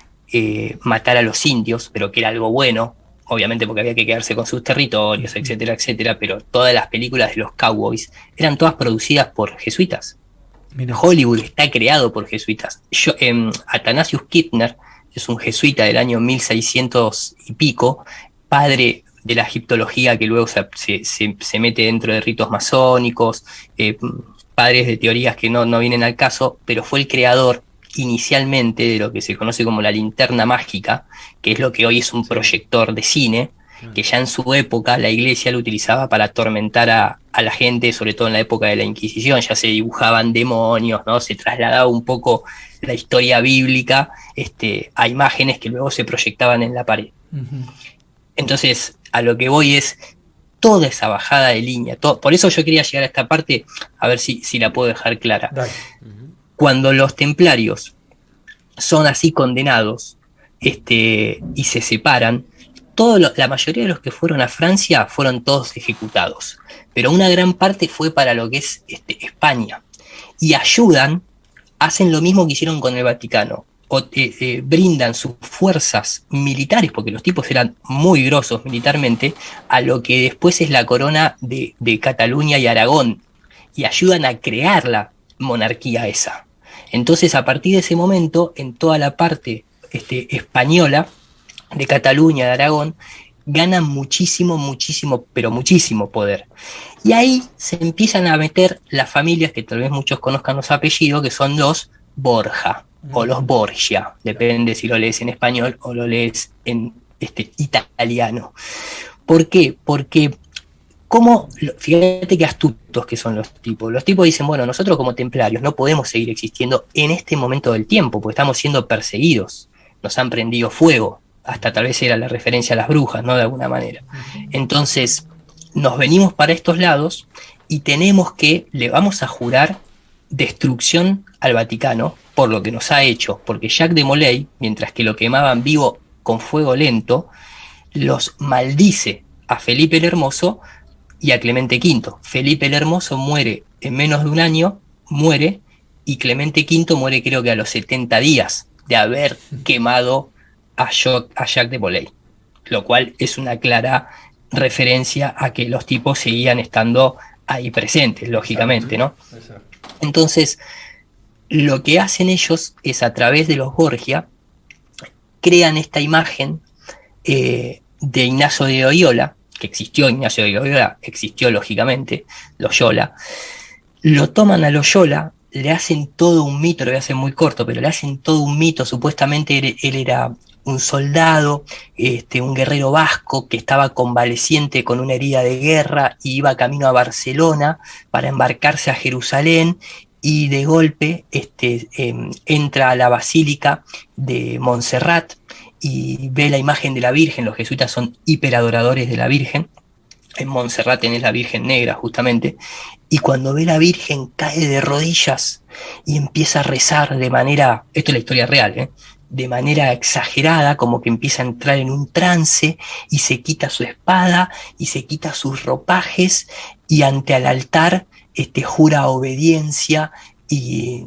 matar a los indios, pero que era algo bueno, obviamente porque había que quedarse con sus territorios, etcétera, etcétera, pero todas las películas de los cowboys eran todas producidas por jesuitas. Mirá. Hollywood está creado por jesuitas. Athanasius Kirchner es un jesuita del año 1600 y pico, padre de la egiptología que luego se mete dentro de ritos masónicos, padres de teorías que no vienen al caso, pero fue el creador inicialmente de lo que se conoce como la linterna mágica, que es lo que hoy es un proyector de cine, que ya en su época la iglesia lo utilizaba para atormentar a la gente, sobre todo en la época de la Inquisición. Ya se dibujaban demonios, ¿no? Se trasladaba un poco la historia bíblica a imágenes que luego se proyectaban en la pared. Entonces, a lo que voy es toda esa bajada de línea. Por eso yo quería llegar a esta parte, a ver si la puedo dejar clara. Cuando los templarios son así condenados y se separan, la mayoría de los que fueron a Francia fueron todos ejecutados, pero una gran parte fue para lo que es España. Y ayudan, hacen lo mismo que hicieron con el Vaticano, brindan sus fuerzas militares, porque los tipos eran muy grosos militarmente, a lo que después es la corona de Cataluña y Aragón, y ayudan a crear la monarquía esa. Entonces, a partir de ese momento, en toda la parte española de Cataluña, de Aragón, ganan muchísimo, pero muchísimo poder. Y ahí se empiezan a meter las familias, que tal vez muchos conozcan los apellidos, que son los Borja o los Borgia, depende si lo lees en español o lo lees en italiano. ¿Por qué? Porque fíjate qué astutos que son los tipos. Los tipos dicen, bueno, nosotros como templarios no podemos seguir existiendo en este momento del tiempo, porque estamos siendo perseguidos, nos han prendido fuego, hasta tal vez era la referencia a las brujas, ¿no? De alguna manera. Entonces, nos venimos para estos lados y le vamos a jurar destrucción al Vaticano por lo que nos ha hecho, porque Jacques de Molay, mientras que lo quemaban vivo con fuego lento, los maldice a Felipe el Hermoso y a Clemente V. Felipe el Hermoso muere en menos de un año, y Clemente V muere creo que a los 70 días de haber quemado a Jacques de Molay, lo cual es una clara referencia a que los tipos seguían estando ahí presentes, lógicamente, ¿no? Entonces, lo que hacen ellos es, a través de los Borgia, crean esta imagen de Ignacio de Loyola, que existió Ignacio de Loyola, existió lógicamente Loyola, lo toman a Loyola, le hacen todo un mito, lo voy a hacer muy corto, pero le hacen todo un mito. Supuestamente él era un soldado, un guerrero vasco que estaba convaleciente con una herida de guerra y iba camino a Barcelona para embarcarse a Jerusalén, y de golpe entra a la basílica de Montserrat y ve la imagen de la Virgen. Los jesuitas son hiperadoradores de la Virgen. En Montserrat tenés la Virgen negra justamente, y cuando ve la Virgen cae de rodillas y empieza a rezar de manera, esto es la historia real, de manera exagerada, como que empieza a entrar en un trance, y se quita su espada y se quita sus ropajes, y ante el altar jura obediencia y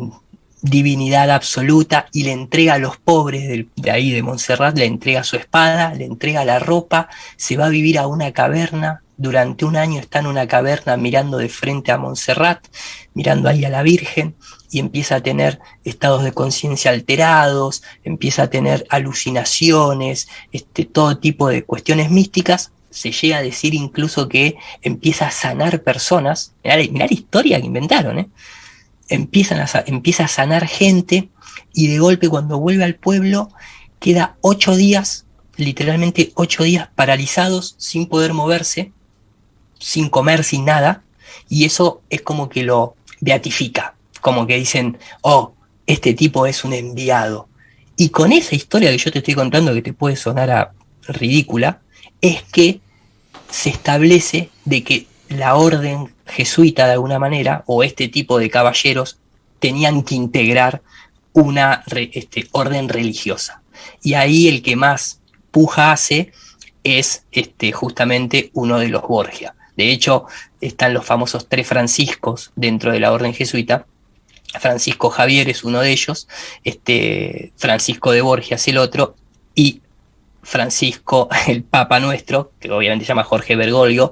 divinidad absoluta, y le entrega a los pobres de ahí de Montserrat, le entrega su espada, le entrega la ropa, se va a vivir a una caverna. Durante un año está en una caverna mirando de frente a Montserrat, mirando ahí a la Virgen, y empieza a tener estados de conciencia alterados, empieza a tener alucinaciones, todo tipo de cuestiones místicas. Se llega a decir incluso que empieza a sanar personas. Mirá la historia que inventaron, empieza a sanar gente, y de golpe, cuando vuelve al pueblo, queda 8 días, literalmente 8 días paralizados, sin poder moverse, sin comer, sin nada, y eso es como que lo beatifica, como que dicen, oh, este tipo es un enviado. Y con esa historia que yo te estoy contando, que te puede sonar a ridícula, es que se establece de que la orden jesuita, de alguna manera, o este tipo de caballeros, tenían que integrar una orden religiosa. Y ahí el que más puja hace es justamente uno de los Borgia. De hecho, están los famosos 3 Franciscos dentro de la orden jesuita. Francisco Javier es uno de ellos, Francisco de Borgia es el otro, y Francisco, el Papa nuestro, que obviamente se llama Jorge Bergoglio,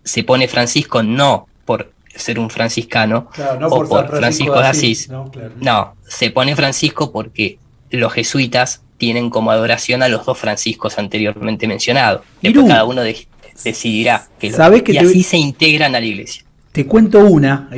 se pone Francisco no por ser un franciscano, claro, no o por Francisco de Asís. No, claro. No, se pone Francisco porque los jesuitas tienen como adoración a los 2 Franciscos anteriormente mencionados. Después cada uno decidirá y así se integran a la iglesia. Te cuento una,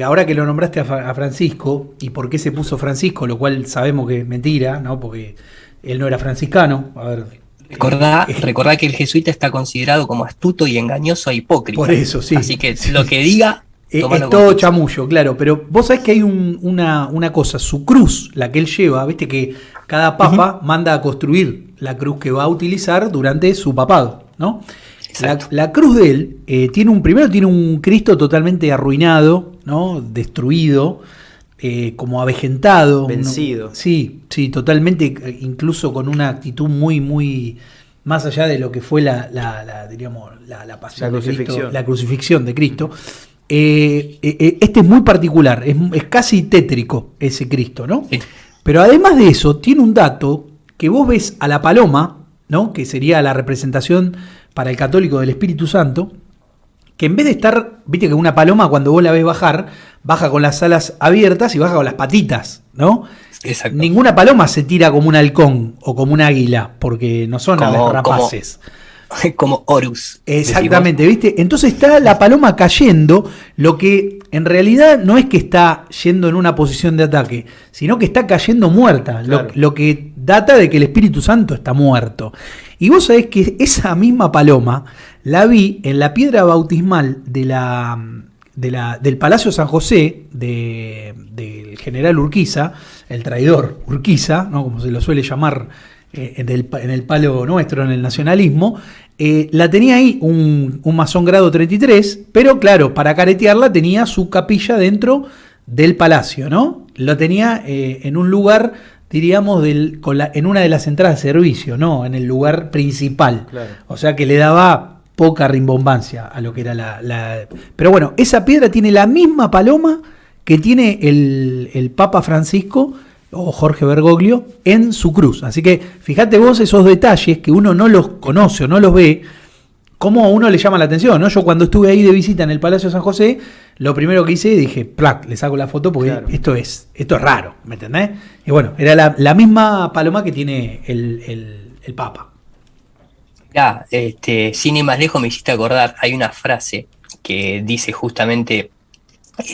ahora que lo nombraste a Francisco, y por qué se puso Francisco, lo cual sabemos que es mentira, ¿no? Porque él no era franciscano. A ver, recordá que el jesuita está considerado como astuto y engañoso e hipócrita. Por eso, sí. Así que lo que diga, es todo chamullo, claro. Pero vos sabés que hay una cosa, su cruz, la que él lleva, viste que cada papa manda a construir la cruz que va a utilizar durante su papado, ¿no? La cruz de él tiene un Cristo totalmente arruinado, ¿no? Destruido, como avejentado, vencido. Sí, totalmente, incluso con una actitud muy, muy más allá de lo que fue diríamos, la pasión La de Cristo, crucifixión. la crucifixión de Cristo. Este es muy particular, es casi tétrico ese Cristo, ¿no? Sí. Pero además de eso, tiene un dato que vos ves a la paloma, ¿no? Que sería la representación para el católico del Espíritu Santo, que en vez de estar, viste que una paloma cuando vos la ves bajar, baja con las alas abiertas y baja con las patitas, ¿no? Exacto. Ninguna paloma se tira como un halcón o como un águila, porque no son aves rapaces. Como Horus. Exactamente, ¿viste? Entonces está la paloma cayendo, lo que en realidad no es que está yendo en una posición de ataque, sino que está cayendo muerta, Claro. lo que data de que el Espíritu Santo está muerto. Y vos sabés que esa misma paloma la vi en la piedra bautismal del Palacio San José, del general Urquiza, el traidor Urquiza, ¿no? Como se lo suele llamar en el palo nuestro, en el nacionalismo. La tenía ahí un masón grado 33, pero claro, para caretearla tenía su capilla dentro del palacio, ¿no? Lo tenía en un lugar, diríamos, en una de las entradas de servicio, ¿no? En el lugar principal. Claro. O sea que le daba poca rimbombancia a lo que era Pero bueno, esa piedra tiene la misma paloma que tiene el Papa Francisco o Jorge Bergoglio en su cruz. Así que fíjate vos esos detalles que uno no los conoce o no los ve, cómo a uno le llama la atención, ¿no? Yo cuando estuve ahí de visita en el Palacio San José, lo primero que hice, dije, ¡plac! Le saco la foto porque Claro. esto es raro, ¿me entendés? Y bueno, era la misma paloma que tiene el Papa. Ya, sin ir más lejos me hiciste acordar, hay una frase que dice justamente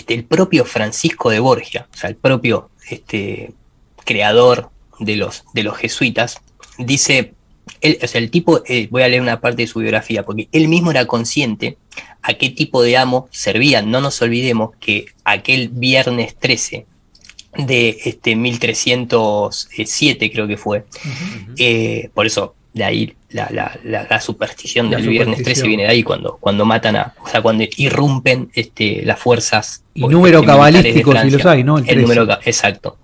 el propio Francisco de Borgia, o sea, el propio creador de los jesuitas, dice, o sea, el tipo, voy a leer una parte de su biografía, porque él mismo era consciente a qué tipo de amo servían. No nos olvidemos que aquel viernes 13 de 1307 creo que fue, por eso de ahí la superstición del viernes 13 viene de ahí, cuando matan o sea, cuando irrumpen las fuerzas y número militares de cabalístico, si Francia. los hay, ¿no? El número, exacto.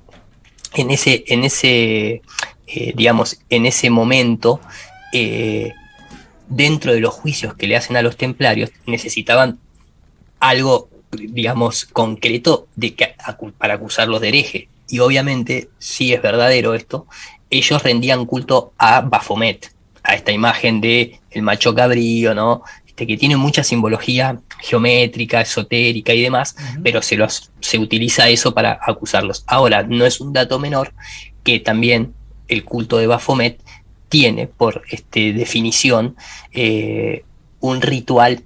En ese digamos, en ese momento, dentro de los juicios que le hacen a los templarios, necesitaban algo, digamos, concreto para acusarlos de hereje. Y obviamente, si es verdadero esto, ellos rendían culto a Baphomet, a esta imagen de el macho cabrío, ¿no? Que tiene mucha simbología geométrica, esotérica y demás, pero se utiliza eso para acusarlos. Ahora, no es un dato menor que también el culto de Baphomet tiene por definición un ritual.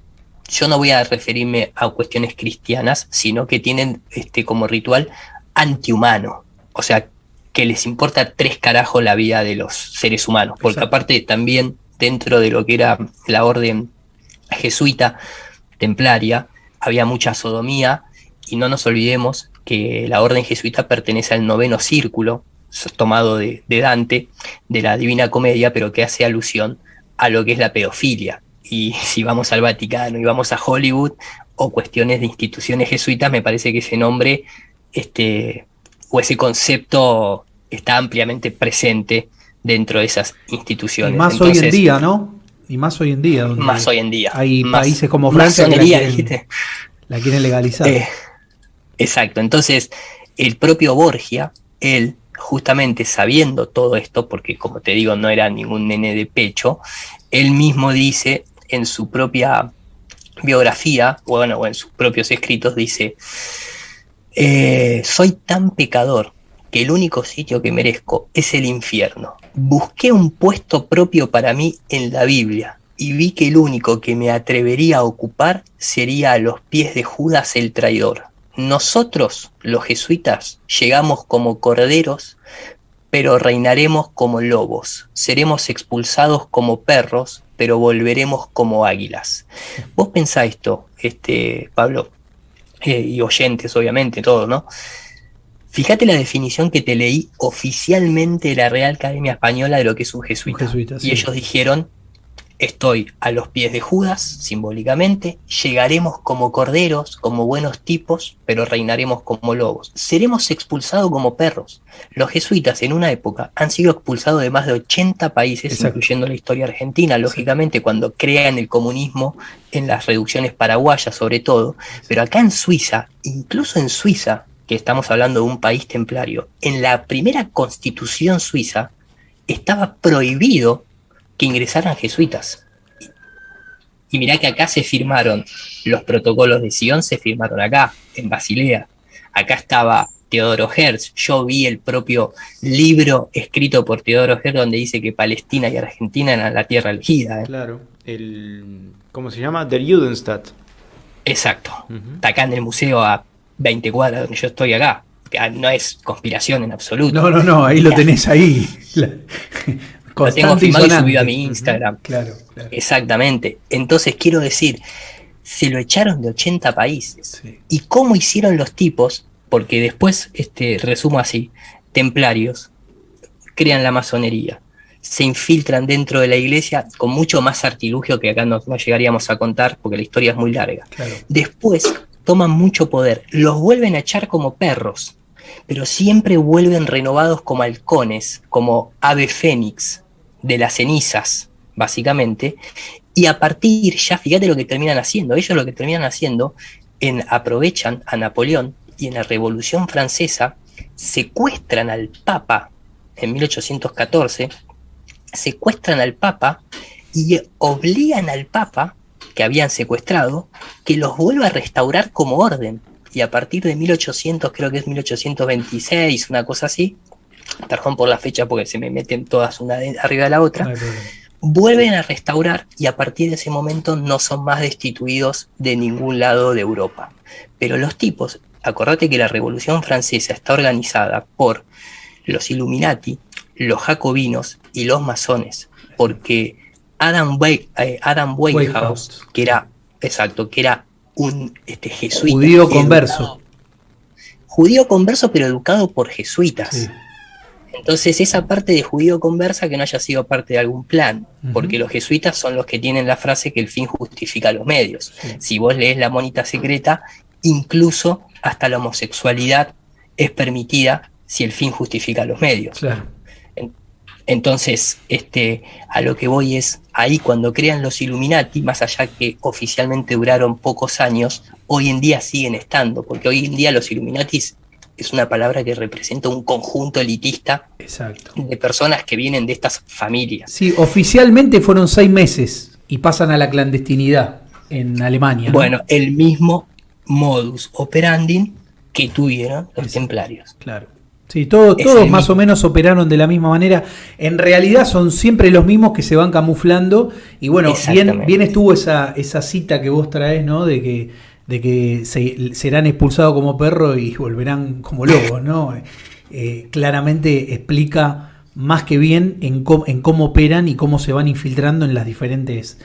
Yo no voy a referirme a cuestiones cristianas, sino que tienen como ritual antihumano, o sea, que les importa 3 carajos la vida de los seres humanos, porque Exacto. aparte también dentro de lo que era la orden jesuita templaria había mucha sodomía, y no nos olvidemos que la orden jesuita pertenece al 9º círculo, tomado de Dante, de la Divina Comedia, pero que hace alusión a lo que es la pedofilia. Y si vamos al Vaticano y vamos a Hollywood o cuestiones de instituciones jesuitas, me parece que ese nombre o ese concepto está ampliamente presente dentro de esas instituciones. Y más Entonces, hoy en día, ¿no? Y más hoy en día. Donde más hoy en día. Hay más, países como Francia que masonería, la quieren legalizar. Exacto. Entonces, el propio Borgia, él, justamente sabiendo todo esto, porque como te digo, no era ningún nene de pecho, él mismo dice en su propia biografía, o en sus propios escritos, dice: soy tan pecador que el único sitio que merezco es el infierno. Busqué un puesto propio para mí en la Biblia y vi que el único que me atrevería a ocupar sería a los pies de Judas el traidor. Nosotros, los jesuitas, llegamos como corderos, pero reinaremos como lobos. Seremos expulsados como perros, pero volveremos como águilas. Vos pensá esto, Pablo, y oyentes, obviamente, todos, ¿no? Fíjate la definición que te leí oficialmente de la Real Academia Española de lo que es un jesuita. Un jesuita, sí. Y ellos dijeron estoy a los pies de Judas, simbólicamente, llegaremos como corderos, como buenos tipos, pero reinaremos como lobos. Seremos expulsados como perros. Los jesuitas en una época han sido expulsados de más de 80 países, Exacto. incluyendo la historia argentina, lógicamente, cuando crean el comunismo en las reducciones paraguayas sobre todo, pero acá en Suiza, incluso en Suiza, que estamos hablando de un país templario, en la primera constitución suiza estaba prohibido que ingresaran jesuitas. Y mirá que acá se firmaron los protocolos de Sion, se firmaron acá, en Basilea. Acá estaba Teodoro Herz. Yo vi el propio libro escrito por Teodoro Herz donde dice que Palestina y Argentina eran la tierra elegida. Claro. ¿Cómo se llama? Der Judenstadt. Exacto. Está acá en el museo a 20 cuadras donde yo estoy acá. No es conspiración en absoluto. No, ahí lo tenés ahí. Lo tengo filmado y subido a mi Instagram. Claro. Exactamente. Entonces quiero decir, se lo echaron de 80 países. Sí. ¿Y cómo hicieron los tipos? Porque después, resumo así, templarios crean la masonería, se infiltran dentro de la iglesia con mucho más artilugio que acá no llegaríamos a contar porque la historia es muy larga. Claro. Después toman mucho poder, los vuelven a echar como perros, pero siempre vuelven renovados como halcones, como ave fénix de las cenizas, básicamente, y a partir, ya fíjate lo que terminan haciendo, ellos lo que terminan haciendo, aprovechan a Napoleón y en la Revolución Francesa secuestran al Papa en 1814, secuestran al Papa y obligan al Papa, que habían secuestrado, que los vuelva a restaurar como orden. Y a partir de 1800, creo que es 1826, una cosa así, tarjón por la fecha porque se me meten todas una arriba de la otra, vuelven a restaurar y a partir de ese momento no son más destituidos de ningún lado de Europa. Pero los tipos, acordate que la Revolución Francesa está organizada por los Illuminati, los jacobinos y los masones, porque Adam Wakehouse, que era un jesuita. Judío converso, pero educado por jesuitas. Sí. Entonces esa parte de judío conversa que no haya sido parte de algún plan, porque los jesuitas son los que tienen la frase que el fin justifica los medios. Sí. Si vos lees La Monita Secreta, incluso hasta la homosexualidad es permitida si el fin justifica los medios. Claro. Entonces, a lo que voy es, ahí cuando crean los Illuminati, más allá que oficialmente duraron pocos años, hoy en día siguen estando, porque hoy en día los Illuminatis es una palabra que representa un conjunto elitista. Exacto. De personas que vienen de estas familias. Sí, oficialmente fueron 6 meses y pasan a la clandestinidad en Alemania, ¿no? Bueno, el mismo modus operandi que tuvieron los templarios. Claro. Sí, todos más o menos operaron de la misma manera. En realidad son siempre los mismos que se van camuflando. Y bueno, bien estuvo esa cita que vos traés, ¿no? De que serán expulsados como perros y volverán como lobos, ¿no? Claramente explica más que bien en cómo operan y cómo se van infiltrando en las diferentes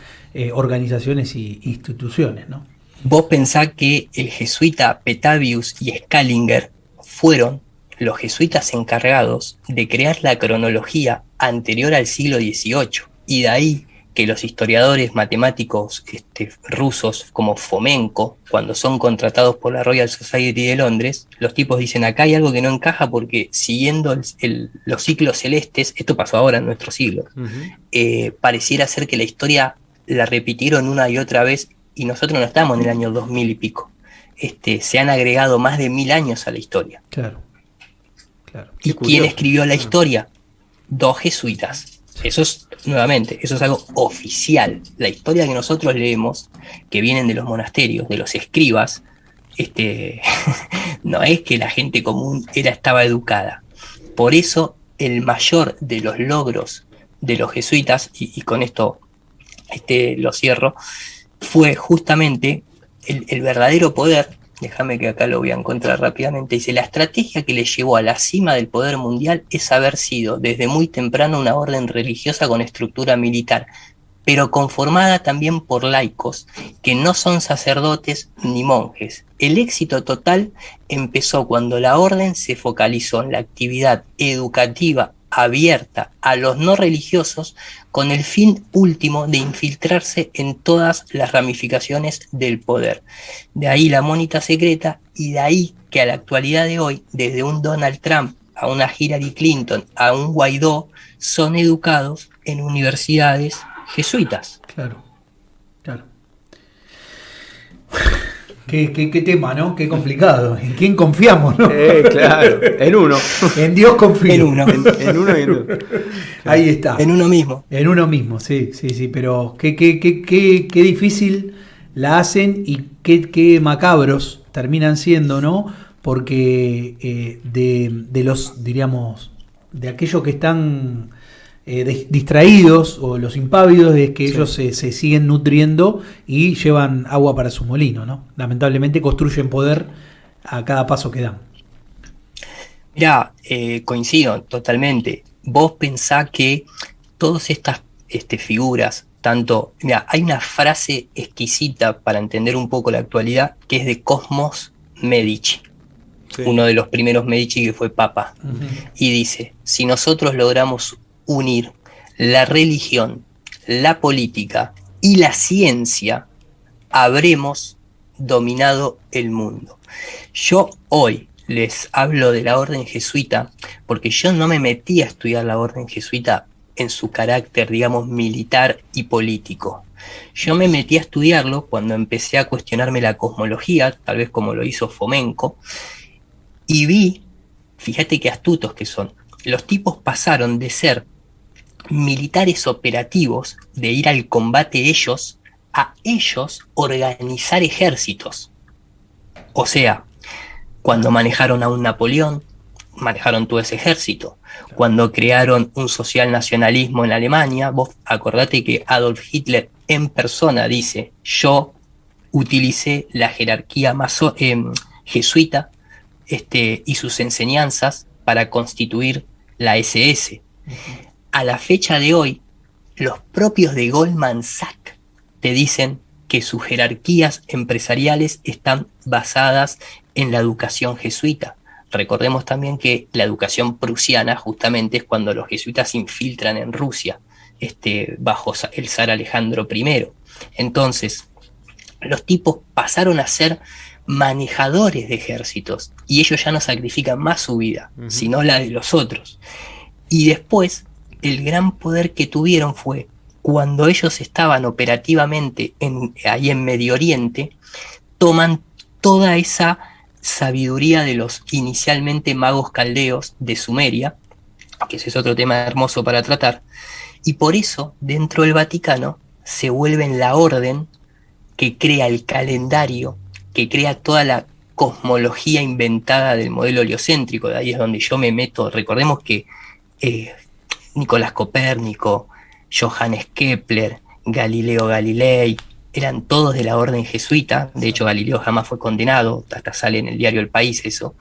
organizaciones y instituciones, ¿no? Vos pensás que el jesuita Petavius y Scaliger fueron los jesuitas encargados de crear la cronología anterior al siglo XVIII, y de ahí que los historiadores matemáticos rusos como Fomenko, cuando son contratados por la Royal Society de Londres, los tipos dicen acá hay algo que no encaja porque siguiendo los ciclos celestes, esto pasó ahora en nuestro siglo, pareciera ser que la historia la repitieron una y otra vez y nosotros no estamos en el año 2000 y pico. Se han agregado más de 1000 años a la historia. Claro. ¿Y quién escribió la historia? 2 jesuitas. Eso es, nuevamente, eso es algo oficial. La historia que nosotros leemos, que vienen de los monasterios, de los escribas, no es que la gente común estaba educada. Por eso, el mayor de los logros de los jesuitas, y con esto lo cierro, fue justamente el verdadero poder. Déjame que acá lo voy a encontrar rápidamente. Dice, la estrategia que le llevó a la cima del poder mundial es haber sido desde muy temprano una orden religiosa con estructura militar, pero conformada también por laicos que no son sacerdotes ni monjes. El éxito total empezó cuando la orden se focalizó en la actividad educativa, abierta a los no religiosos con el fin último de infiltrarse en todas las ramificaciones del poder. De ahí la monita secreta y de ahí que a la actualidad de hoy, desde un Donald Trump a una Hillary Clinton a un Guaidó, son educados en universidades jesuitas. Claro, claro. Qué tema, ¿no? Qué complicado. ¿En quién confiamos, no? Claro, en uno. En Dios confío. En uno. En uno y en uno. Ahí está. En uno mismo. En uno mismo, sí, pero qué difícil la hacen y qué macabros terminan siendo, ¿no? Porque de los, diríamos, de aquellos que están distraídos o los impávidos, es que ellos se siguen nutriendo y llevan agua para su molino, ¿no? Lamentablemente construyen poder a cada paso que dan. Mirá, coincido totalmente. Vos pensás que todas estas figuras, tanto, mira, hay una frase exquisita para entender un poco la actualidad que es de Cosmos Medici, uno de los primeros Medici que fue papa, y dice: si nosotros logramos unir la religión, la política y la ciencia, habremos dominado el mundo. Yo hoy les hablo de la orden jesuita porque yo no me metí a estudiar la orden jesuita en su carácter, digamos, militar y político. Yo me metí a estudiarlo cuando empecé a cuestionarme la cosmología, tal vez como lo hizo Fomenko, y vi, fíjate qué astutos que son, los tipos pasaron de ser militares operativos, de ir al combate ellos, a ellos organizar ejércitos. O sea, cuando manejaron a un Napoleón, manejaron todo ese ejército. Cuando crearon un social nacionalismo en Alemania, vos acordate que Adolf Hitler en persona dice: yo utilicé la jerarquía jesuita y sus enseñanzas para constituir la SS. A la fecha de hoy, los propios de Goldman Sachs te dicen que sus jerarquías empresariales están basadas en la educación jesuita. Recordemos también que la educación prusiana justamente es cuando los jesuitas se infiltran en Rusia, bajo el zar Alejandro I. Entonces, los tipos pasaron a ser manejadores de ejércitos y ellos ya no sacrifican más su vida, sino la de los otros. Y después, el gran poder que tuvieron fue cuando ellos estaban operativamente ahí en Medio Oriente, toman toda esa sabiduría de los inicialmente magos caldeos de Sumeria, que ese es otro tema hermoso para tratar, y por eso dentro del Vaticano se vuelven la orden que crea el calendario, que crea toda la cosmología inventada del modelo heliocéntrico. De ahí es donde yo me meto. Recordemos que Nicolás Copérnico, Johannes Kepler, Galileo Galilei, eran todos de la orden jesuita. De hecho, Galileo jamás fue condenado, hasta sale en el diario El País eso.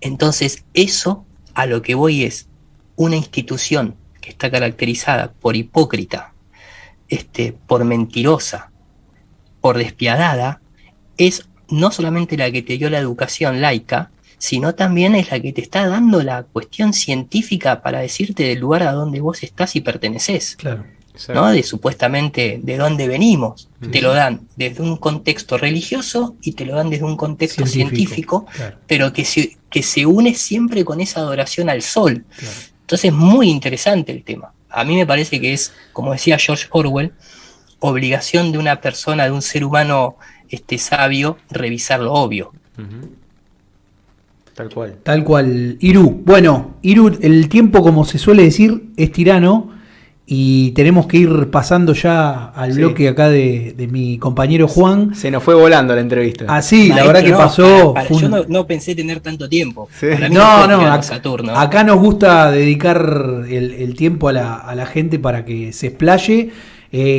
Entonces, eso a lo que voy es una institución que está caracterizada por hipócrita, por mentirosa, por despiadada, es no solamente la que te dio la educación laica, sino también es la que te está dando la cuestión científica para decirte del lugar a donde vos estás y pertenecés. Claro. ¿No? De supuestamente de dónde venimos. Te lo dan desde un contexto religioso y te lo dan desde un contexto científico, claro, pero que se une siempre con esa adoración al sol. Claro. Entonces, muy interesante el tema. A mí me parece que es, como decía George Orwell, obligación de una persona, de un ser humano sabio, revisar lo obvio. Tal cual. Tal cual. Irú. Bueno, Irú, el tiempo, como se suele decir, es tirano. Y tenemos que ir pasando ya al bloque acá de mi compañero Juan. Se nos fue volando la entrevista. Ah, sí, la verdad que pasó. Yo no pensé tener tanto tiempo. Sí. Acá nos gusta dedicar el tiempo a la gente para que se explaye.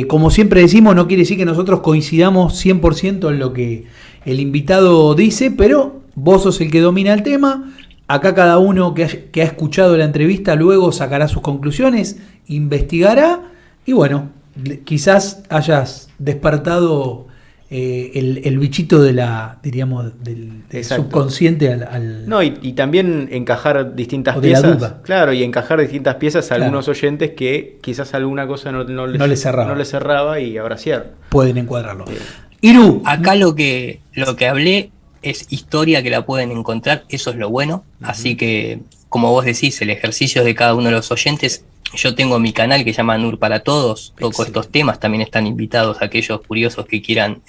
Como siempre decimos, no quiere decir que nosotros coincidamos 100% en lo que el invitado dice, pero vos sos el que domina el tema. Acá cada uno que ha escuchado la entrevista luego sacará sus conclusiones, investigará y bueno, quizás hayas despertado el bichito de diríamos, del subconsciente al No, y también encajar distintas o de la piezas. duda. Claro, y encajar distintas piezas a Claro. algunos oyentes que quizás alguna cosa no les cerraba y ahora cierra. Pueden encuadrarlo. Iru. Acá lo que hablé es historia que la pueden encontrar, eso es lo bueno. Así que, como vos decís, el ejercicio de cada uno de los oyentes. Yo tengo mi canal que se llama Nur para Todos, toco estos temas, también están invitados aquellos curiosos que quieran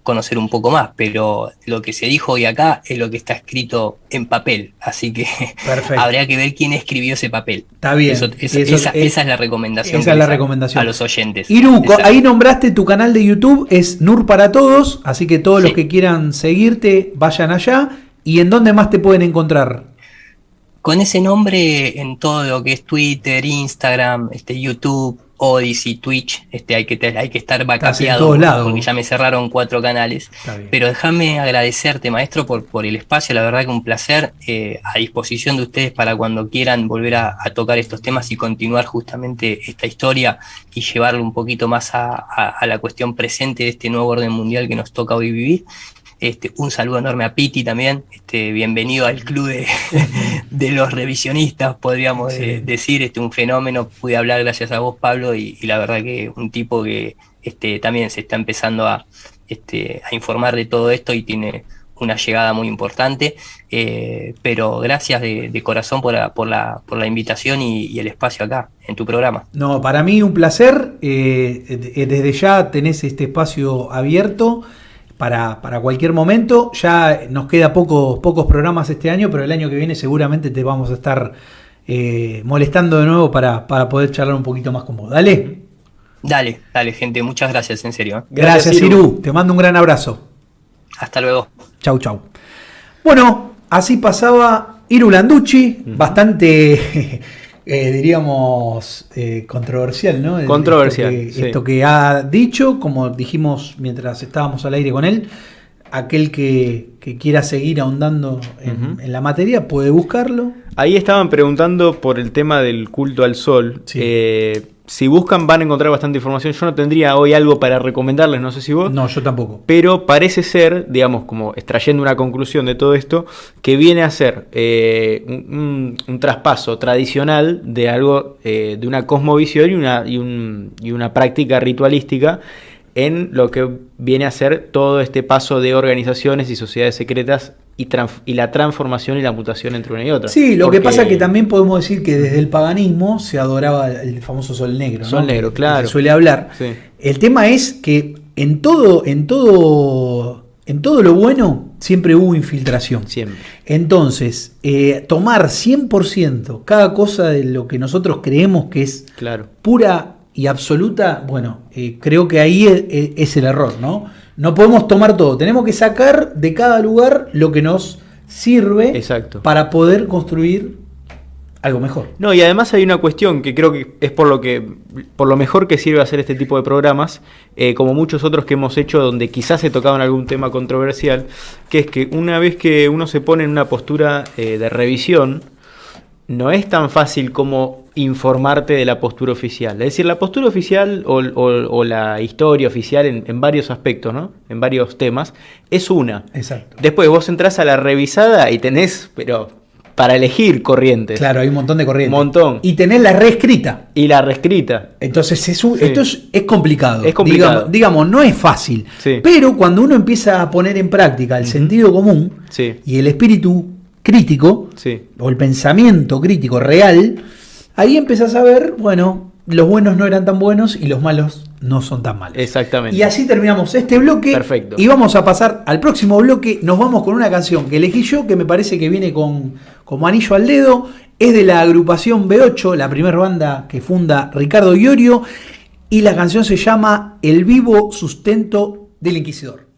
conocer un poco más, pero lo que se dijo hoy acá es lo que está escrito en papel, así que habría que ver quién escribió ese papel. Está bien. Esa es la recomendación. Esa es la recomendación a los oyentes. Iru, ahí nombraste tu canal de YouTube, es Nur para Todos, así que todos los que quieran seguirte, vayan allá. ¿Y en dónde más te pueden encontrar? Con ese nombre en todo lo que es Twitter, Instagram, YouTube, Odyssey, Twitch, hay que estar vacapeado porque ya me cerraron 4 canales. Pero déjame agradecerte, maestro, por el espacio, la verdad que un placer, a disposición de ustedes para cuando quieran volver a tocar estos temas y continuar justamente esta historia y llevarlo un poquito más a la cuestión presente de este nuevo orden mundial que nos toca hoy vivir. Un saludo enorme a Piti también, bienvenido al club de los revisionistas, podríamos decir, un fenómeno, pude hablar gracias a vos, Pablo, y la verdad que un tipo que también se está empezando a informar de todo esto y tiene una llegada muy importante, pero gracias de corazón por la invitación y el espacio acá, en tu programa. No, para mí un placer, desde ya tenés este espacio abierto, para cualquier momento. Ya nos queda pocos programas este año, pero el año que viene seguramente te vamos a estar molestando de nuevo para poder charlar un poquito más con vos. Dale, gente, muchas gracias, en serio. Gracias, Iru. Te mando un gran abrazo. Hasta luego. Chau. Bueno, así pasaba Iru Landucci, bastante... diríamos controversial, ¿no? Controversial. Esto que ha dicho, como dijimos mientras estábamos al aire con él, aquel que quiera seguir ahondando en la materia puede buscarlo. Ahí estaban preguntando por el tema del culto al sol. Sí. Si buscan van a encontrar bastante información. Yo no tendría hoy algo para recomendarles, no sé si vos. No, yo tampoco. Pero parece ser, digamos, como extrayendo una conclusión de todo esto, que viene a ser un traspaso tradicional de algo, de una cosmovisión y una práctica ritualística en lo que viene a ser todo este paso de organizaciones y sociedades secretas y la transformación y la mutación entre una y otra. Sí, que pasa es que también podemos decir que desde el paganismo se adoraba el famoso sol negro, ¿no? Sol negro, claro. Que se suele hablar. Sí. El tema es que en todo lo bueno siempre hubo infiltración. Siempre. Entonces, tomar 100% cada cosa de lo que nosotros creemos que es pura y absoluta, bueno, creo que ahí es el error, ¿no? No podemos tomar todo, tenemos que sacar de cada lugar lo que nos sirve para poder construir algo mejor. No, y además hay una cuestión que creo que es por lo mejor que sirve hacer este tipo de programas, como muchos otros que hemos hecho donde quizás se tocaban algún tema controversial, que es que una vez que uno se pone en una postura de revisión, no es tan fácil como informarte de la postura oficial. Es decir, la postura oficial o la historia oficial en varios aspectos, ¿no? En varios temas, es una. Exacto. Después vos entrás a la revisada y tenés, pero para elegir corrientes. Claro, hay un montón de corrientes. Un montón. Y tenés la reescrita. Entonces esto es complicado. Es complicado. Digamos, no es fácil. Sí. Pero cuando uno empieza a poner en práctica el sentido común y el espíritu crítico, o el pensamiento crítico real, ahí empezás a ver, bueno, los buenos no eran tan buenos y los malos no son tan malos. Exactamente. Y así terminamos este bloque. Perfecto. Y vamos a pasar al próximo bloque. Nos vamos con una canción que elegí yo, que me parece que viene como anillo al dedo. Es de la agrupación B8, la primera banda que funda Ricardo Iorio. Y la canción se llama El vivo sustento del Inquisidor.